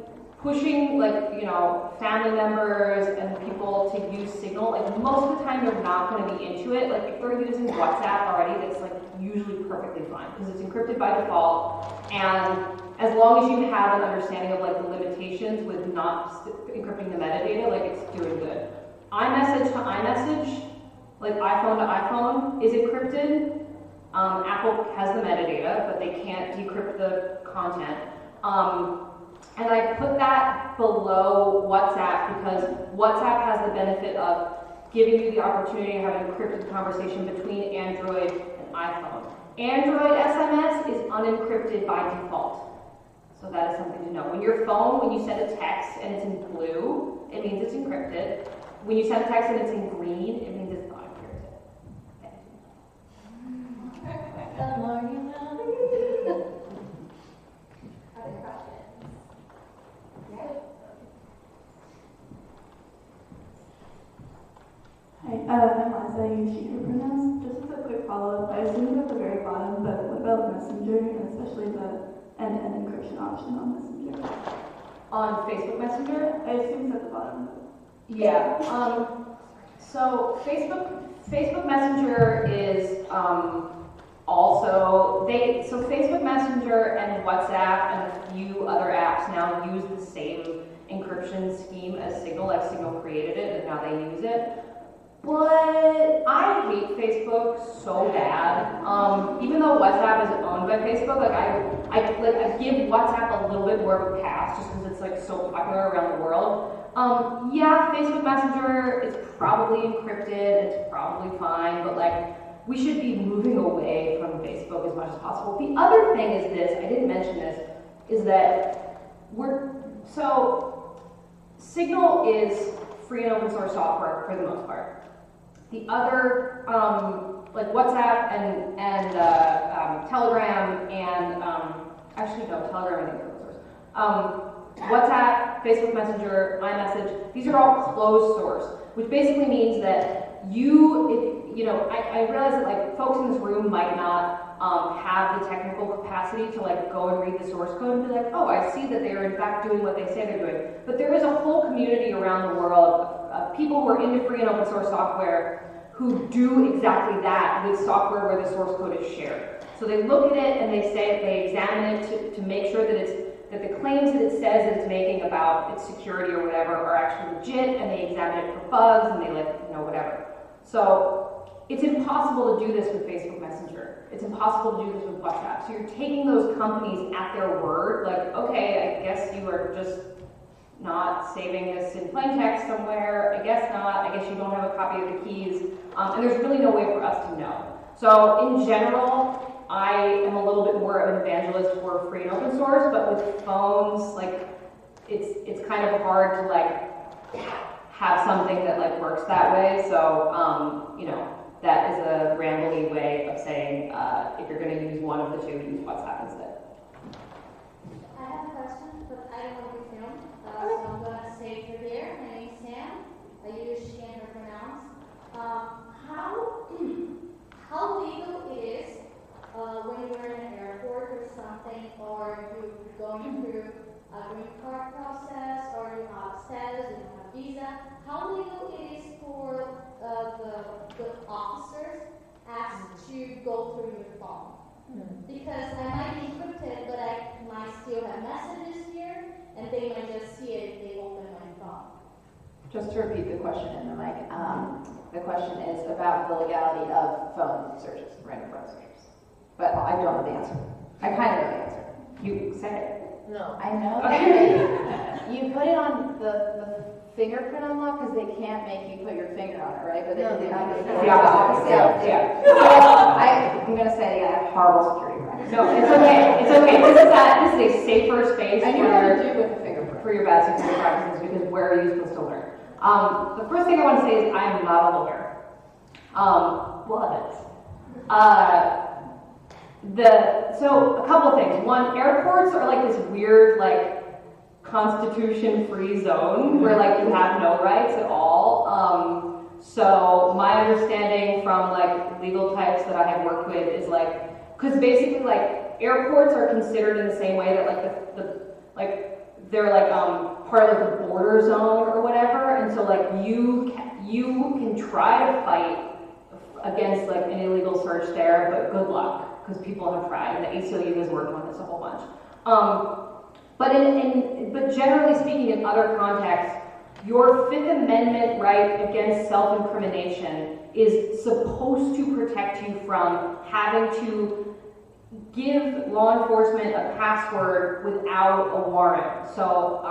pushing like, you know, family members and people to use Signal. Like most of the time they're not going to be into it. Like if they're using WhatsApp already, that's like usually perfectly fine because it's encrypted by default. And as long as you have an understanding of like the limitations with not encrypting the metadata, like it's doing good. iMessage to iMessage, like iPhone to iPhone, is encrypted. Apple has the metadata, but they can't decrypt the content. And I put that below WhatsApp because WhatsApp has the benefit of giving you the opportunity to have an encrypted conversation between Android and iPhone. Android SMS is unencrypted by default. So that is something to know. When your phone, when you send a text and it's in blue, it means it's encrypted. When you send a text and it's in green, it means it's not encrypted. Hi, I'm Liza, I use she, her pronouns. Just as a quick follow-up, I assume it's at the very bottom, but what about Messenger, and especially the end-to-end encryption option on Messenger? On Facebook Messenger? I assume it's at the bottom. Yeah. So Facebook Messenger is also so Facebook Messenger and WhatsApp and a few other apps now use the same encryption scheme as Signal. Like Signal created it and now they use it. But I hate Facebook so bad. Even though WhatsApp is owned by Facebook, like I give WhatsApp a little bit more of a pass just because it's like so popular around the world. Yeah, Facebook Messenger is probably encrypted, it's probably fine, but like we should be moving away from Facebook as much as possible. The other thing is this, I didn't mention this, is that Signal is free and open source software for the most part. The other, like WhatsApp and Telegram and, actually no, Telegram I think is open source. WhatsApp, Facebook Messenger, iMessage, these are all closed source, which basically means that I realize that like folks in this room might not have the technical capacity to like go and read the source code and be like, oh, I see that they are in fact doing what they say they're doing. But there is a whole community around the world of people who are into free and open source software who do exactly that with software where the source code is shared. So they look at it and they examine it to make sure that the claims that it says that it's making about its security or whatever are actually legit, and they examine it for bugs and they whatever. So it's impossible to do this with Facebook Messenger. It's impossible to do this with WhatsApp. So you're taking those companies at their word, like, okay, I guess you are just not saving this in plain text somewhere. I guess not. I guess you don't have a copy of the keys. And there's really no way for us to know. So in general, I am a little bit more of an evangelist for free and open source, but with phones, like, it's kind of hard to like have something that like works that way. So you know, that is a rambly way of saying if you're going to use one of the two, use WhatsApp instead. I have a question, but I don't want to be filmed, so I'm going to say it here. My name is Sam. I use she and her pronouns. How legal it is when you're in an airport or something, or you're going through a green card process, or you have status and you have visa, how legal it is for the officers asked to go through your phone? Because I might be encrypted, but I might still have messages here, and they might just see it if they open my phone. Just to repeat the question in the mic, the question is about the legality of phone searches, random phone searches. But I don't know the answer. I kind of know the answer. You said it. No, I know that you put it on the fingerprint unlock because they can't make you put your finger on it, right? But they can do the opposite. Yeah. I'm gonna say I have horrible security practices. No, it's okay. It's okay. This is a safer space I knew what to do with the fingerprint. for your bad security practices, because where are you supposed to learn? The first thing I want to say is I am not a lawyer. Love it. So a couple things. One, airports are like this weird, like, constitution-free zone where, like, you have no rights at all. So my understanding from, like, legal types that I have worked with is, like, because basically, like, airports are considered in the same way that, like, they're, like, part of, like, the border zone or whatever, and so, like, you can try to fight against, like, an illegal search there, but good luck, because people have tried, and the ACLU has worked on this a whole bunch. But generally speaking, in other contexts, your Fifth Amendment right against self-incrimination is supposed to protect you from having to give law enforcement a password without a warrant. So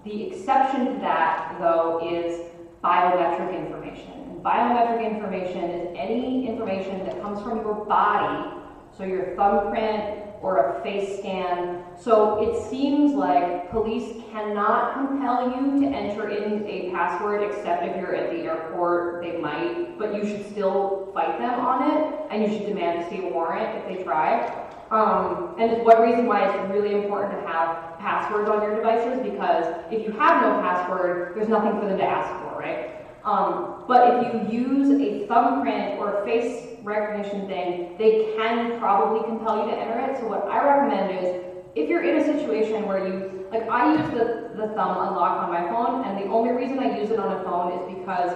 the exception to that, though, is biometric information. And biometric information is any information that comes from your body, so your thumbprint or a face scan. So it seems like police cannot compel you to enter in a password, except if you're at the airport, they might, but you should still fight them on it, and you should demand to see a warrant if they try. And it's one reason why it's really important to have passwords on your devices, because if you have no password, there's nothing for them to ask for, right? But if you use a thumbprint or a face recognition thing, they can probably compel you to enter it. So what I recommend is, if you're in a situation where you, like, I use the thumb unlock on my phone, and the only reason I use it on a phone is because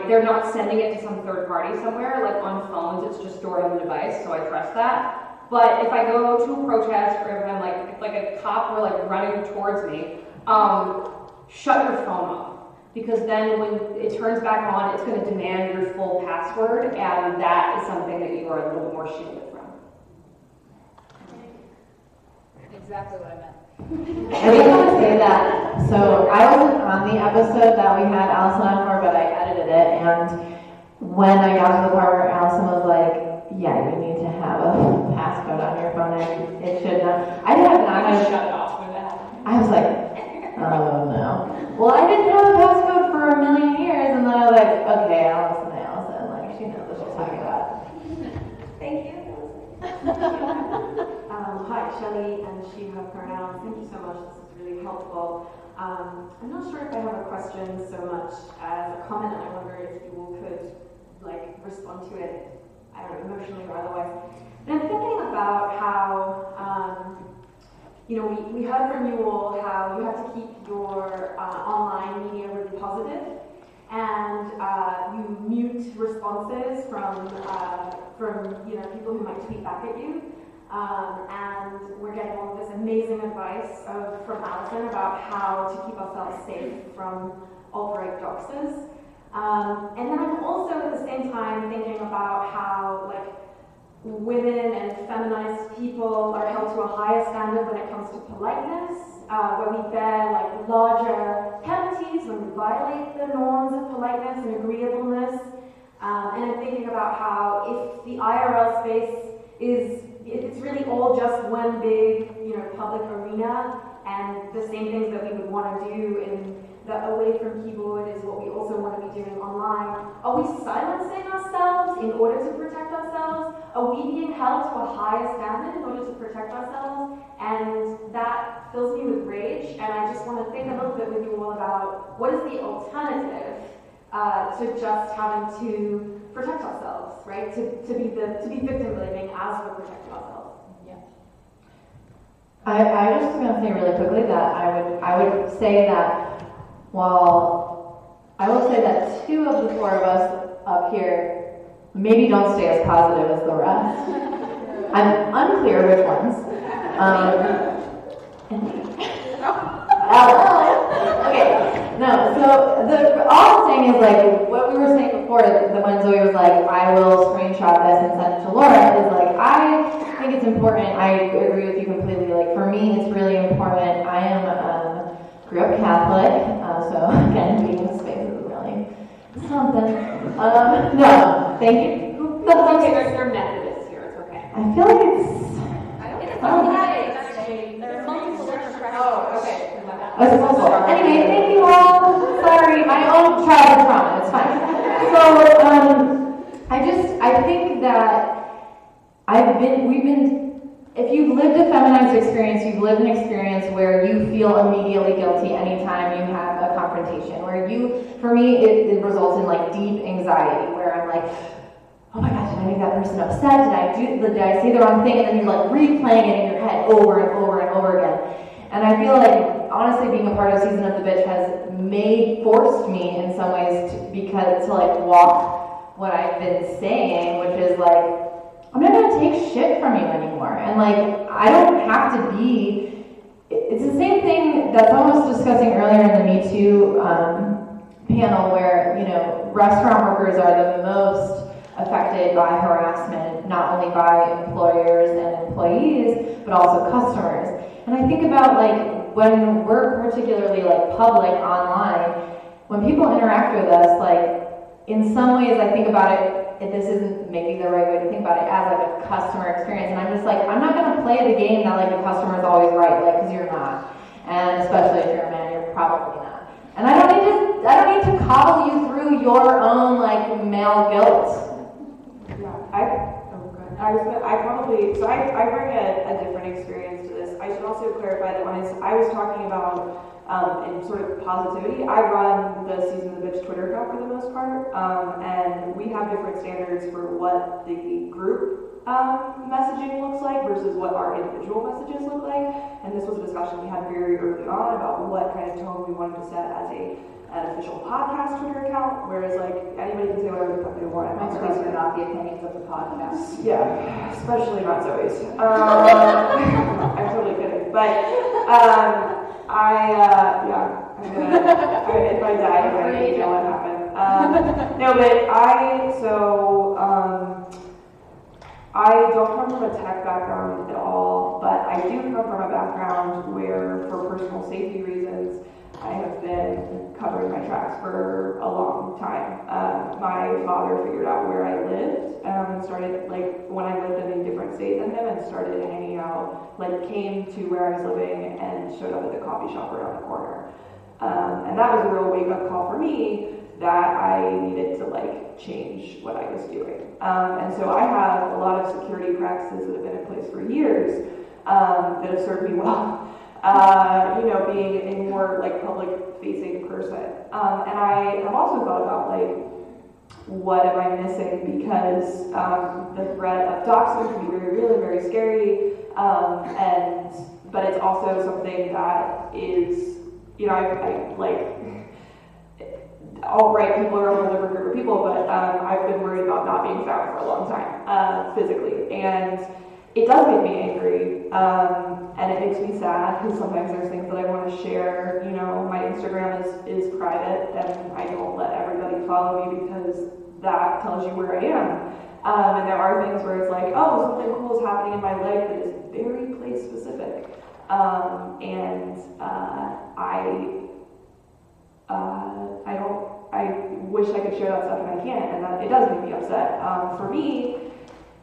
they're not sending it to some third party somewhere. Like on phones, it's just stored on the device, so I trust that. But if I go to a protest, or if I'm like a cop were like running towards me, shut your phone off. Because then when it turns back on, it's going to demand your full password, and that is something that you are a little more shielded from. Exactly what I meant. I just want to say that, so I wasn't on the episode that we had Alison on for, but I edited it, and when I got to the part where Alison was like, yeah, you need to have a passcode on your phone, and it should not. I didn't have an Shut it off with that. I was like, oh no. Well, I didn't have a passcode for a million years, and then I was like, okay, Alison, like, she knows what she's talking about. Thank you. Hi, Shelley, and she, her pronouns. Thank you so much. This is really helpful. I'm not sure if I have a question so much as a comment, and I wonder if you all could like respond to it, I don't know, emotionally or otherwise. And I'm thinking about how, you know, we heard from you all how you have to keep your online media really positive, and you mute responses from you know, people who might tweet back at you. And we're getting all this amazing advice from Alison about how to keep ourselves safe from alt-right doxers. And then I'm also at the same time thinking about how like women and feminized people are held to a higher standard when it comes to politeness, where we bear like larger penalties when we violate the norms of politeness and agreeableness. And I'm thinking about how if the IRL space it's really all just one big, public arena, and the same things that we would want to do in the away from keyboard is what we also want to be doing online. Are we silencing ourselves in order to protect ourselves? Are we being held to a higher standard in order to protect ourselves? And that fills me with rage, and I just want to think a little bit with you all about what is the alternative to just having to protect ourselves, right? To be victim blaming as we're protecting ourselves. I just going to say really quickly that I would say that while I will say that 2 of the 4 of us up here maybe don't stay as positive as the rest. I'm unclear which ones. Okay, no, so all I'm saying is like what we were saying before, the when Zoe was like, I will screenshot this and send it to Laura, is like, I think it's important, I agree with you completely, like for me it's really important. I am, grew up Catholic, so again, being in the space is really something. No, thank you. They're Methodists here, it's okay. I feel like it's, There's multiple different practices. Oh, okay. oh, it's multiple. Anyway, thank you all. Sorry, my own childhood trauma, it's fine. So, I think that if you've lived a feminized experience, you've lived an experience where you feel immediately guilty anytime you have a confrontation, for me, it results in like deep anxiety, where I'm like, oh my gosh, did I make that person upset? Did I say the wrong thing? And then you're like replaying it in your head over and over and over again. And I feel like, honestly, being a part of Season of the Bitch has forced me in some ways to like walk what I've been saying, which is like, I'm not gonna take shit from you anymore. And like, I don't have to be, it's the same thing that's almost discussing earlier in the Me Too panel where, restaurant workers are the most affected by harassment, not only by employers and employees, but also customers. And I think about like, when we're particularly like public online, when people interact with us, like, in some ways I think about it, if this isn't maybe the right way to think about it, as like a customer experience, and I'm just like, I'm not gonna play the game that like the customer is always right, like, because you're not. And especially if you're a man, you're probably not. And I don't need to coddle you through your own like male guilt. I bring a different experience to this. I should also clarify that when I was talking about in sort of positivity, I run the Season of the Bitch Twitter account for the most part, and we have different standards for what the group messaging looks like versus what our individual messages look like. And this was a discussion we had very early on about what kind of tone we wanted to set as an official podcast Twitter account, whereas like anybody can say whatever the fuck they want. These are not the opinions of the podcast. Yeah, especially not Zoe's. I'm totally kidding, but if I die, I'm gonna know what happened. No, but I don't come from a tech background at all, but I do come from a background where, for personal safety reasons, I have been covering my tracks for a long time. My father figured out where I lived, and started, like, when I lived in a different state than him, and started hanging out, like, came to where I was living and showed up at the coffee shop around the corner. And that was a real wake-up call for me that I needed to, like, change what I was doing. And so I have a lot of security practices that have been in place for years that have served me well. Being a more like public-facing person. And I have also thought about like, what am I missing? Because the threat of doxing can be very real and very scary. But it's also something that is, I like, alt-right people are a whole different group of people, but I've been worried about not being found for a long time, physically. And it does make me angry, And it makes me sad because sometimes there's things that I want to share. You know, my Instagram is private and I don't let everybody follow me because that tells you where I am. And there are things where it's like, oh, something cool is happening in my life that is very place specific. I wish I could share that stuff and I can't, and that it does make me upset. For me,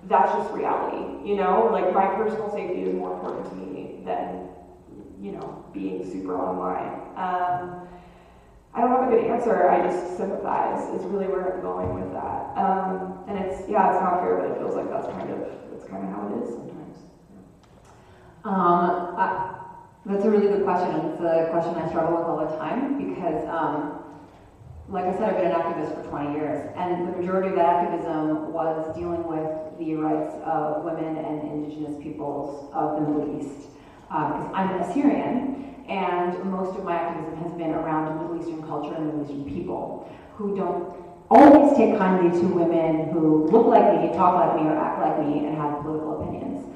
that's just reality, you know? Like, my personal safety is more important to me than, you know, being super online. I don't have a good answer, I just sympathize is really where I'm going with that. And it's not fair, but it feels like that's kind of how it is sometimes. That's a really good question, and it's a question I struggle with all the time because, like I said, I've been an activist for 20 years, and the majority of that activism was dealing with the rights of women and indigenous peoples of the Middle East. Because I'm a Syrian, and most of my activism has been around Middle Eastern culture and Middle Eastern people who don't always take kindly to women who look like me, talk like me, or act like me, and have political opinions.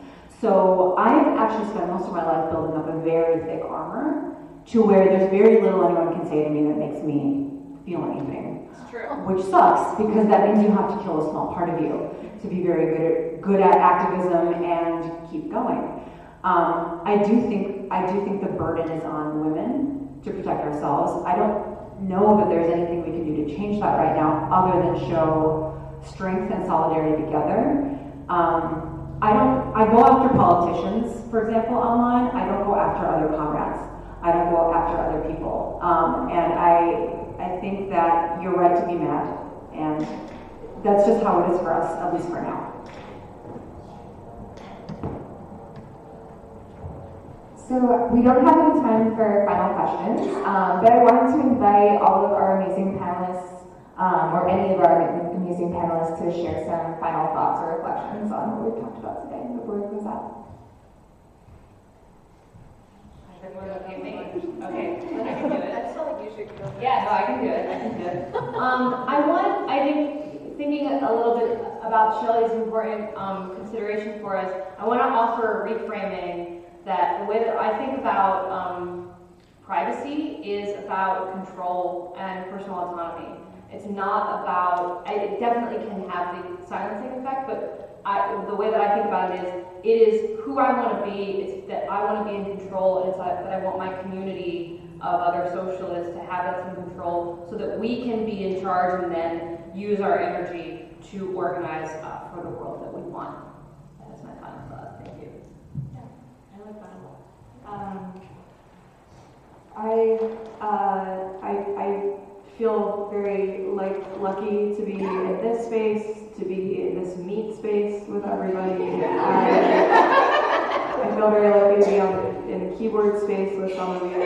So I've actually spent most of my life building up a very thick armor to where there's very little anyone can say to me that makes me feel anything. It's true. Which sucks, because that means you have to kill a small part of you to be very good at activism and keep going. I do think the burden is on women to protect ourselves. I don't know that there's anything we can do to change that right now other than show strength and solidarity together. I go after politicians, for example, online. I don't go after other comrades. I don't go after other people. And I think that you're right to be mad, and that's just how it is for us, at least for now. So we don't have any time for final questions, but I wanted to invite all of our amazing panelists, or any of our amazing panelists, to share some final thoughts or reflections on what we've talked about today before we close out. Okay, I can do it. I feel like you should go. Yeah, no, I can do it. I think thinking a little bit about Shelley's important consideration for us, I want to offer reframing that the way that I think about privacy is about control and personal autonomy. It's not about, it definitely can have the silencing effect, but the way that I think about it is who I want to be. It's that I want to be in control, and it's that I want my community of other socialists to have that same control so that we can be in charge and then use our energy to organize for the world that we want. That's my final thought. Thank you. Yeah, I like that a lot. I feel very lucky to be in this space, to be in this meat space with everybody. I feel very lucky to be in the keyboard space with some of you.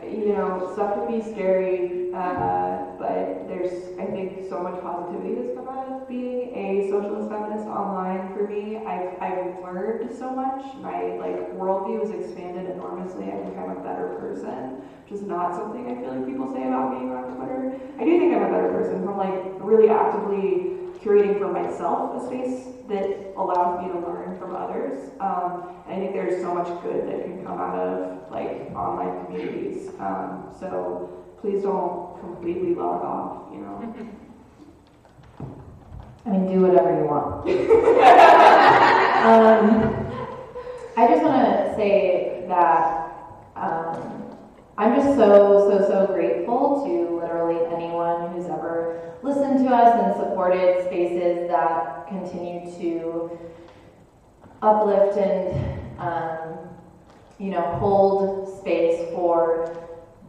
You know, stuff can be scary, but there's, I think, so much positivity that's come out of being a socialist feminist online for me. I've learned so much. My worldview has expanded enormously. I think I'm a better person, which is not something I feel like people say about being on Twitter. I do think I'm a better person from really actively curating for myself a space that allows me to learn from others. And I think there's so much good that can come out of online communities. So please don't completely log off, you know. I mean, do whatever you want. I just want to say that I'm just so grateful to literally anyone who's ever listened to us and supported spaces that continue to uplift and hold space for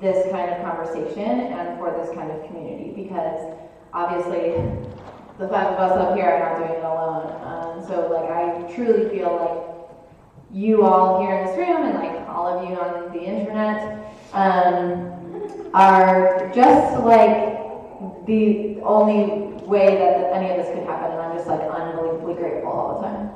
this kind of conversation and for this kind of community, because obviously the five of us up here are not doing it alone. So I truly feel like you all here in this room and all of you on the internet are just the only way that any of this could happen, and I'm just unbelievably grateful all the time.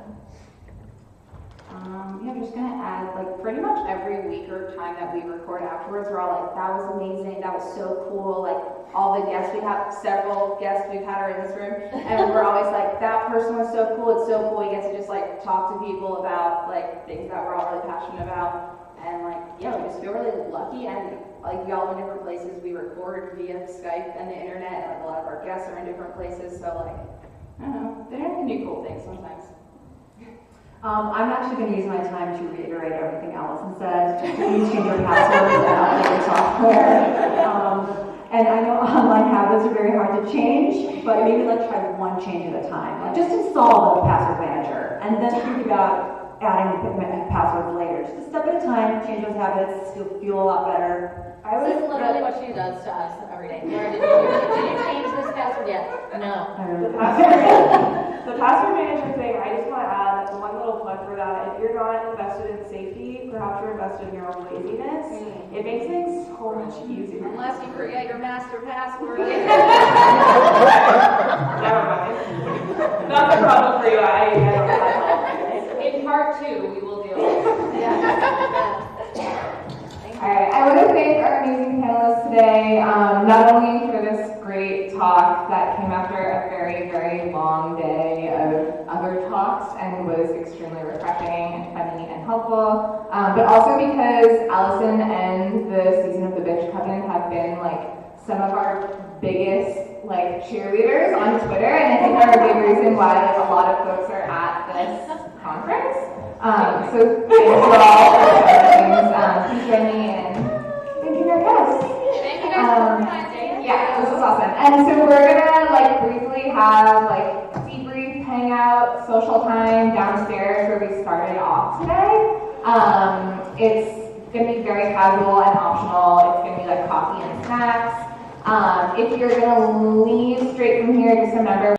I'm just gonna add, pretty much every week or time that we record afterwards, we're all that was amazing, that was so cool, all the guests we have, several guests we've had are in this room, and we're always that person was so cool, it's so cool, you get to just talk to people about things that we're all really passionate about. And like, yeah, we just feel really lucky, and like we all live in different places. We record via Skype and the internet, and like a lot of our guests are in different places. So like, I don't know, the internet can do cool things sometimes. I'm actually going to use my time to reiterate everything Alison said. Please change your passwords and update your software. And I know online habits are very hard to change, but maybe let's try one change at a time. Like just install the password manager, and then think about adding the passwords later. Just a step at a time, change those habits, you'll feel a lot better. This is literally what she does to us every day. Laura, did you change this password yet? No. The password manager thing, I just want to add one little plug for that. If you're not invested in safety, perhaps you're invested in your own laziness. It makes things so much easier. Unless you forget your master password. Never mind. That's a problem for you. I don't know that. In part 2, we will deal with it. Alright, I want to thank our amazing panelists today, not only for this great talk that came after a very, very long day of other talks and was extremely refreshing and funny and helpful, but also because Alison and the Season of the Bitch Coven have been like some of our biggest like cheerleaders on Twitter, and I think are a big reason why like a lot of folks are at this conference. So thank you all for sharing things. Please join me in thanking our guests. Thank you guys for organizing. Yeah, this was awesome. And so we're gonna like briefly have like debrief, hangout, social time downstairs where we started off today. It's gonna be very casual and optional. It's gonna be like coffee and snacks. If you're gonna leave straight from here, just remember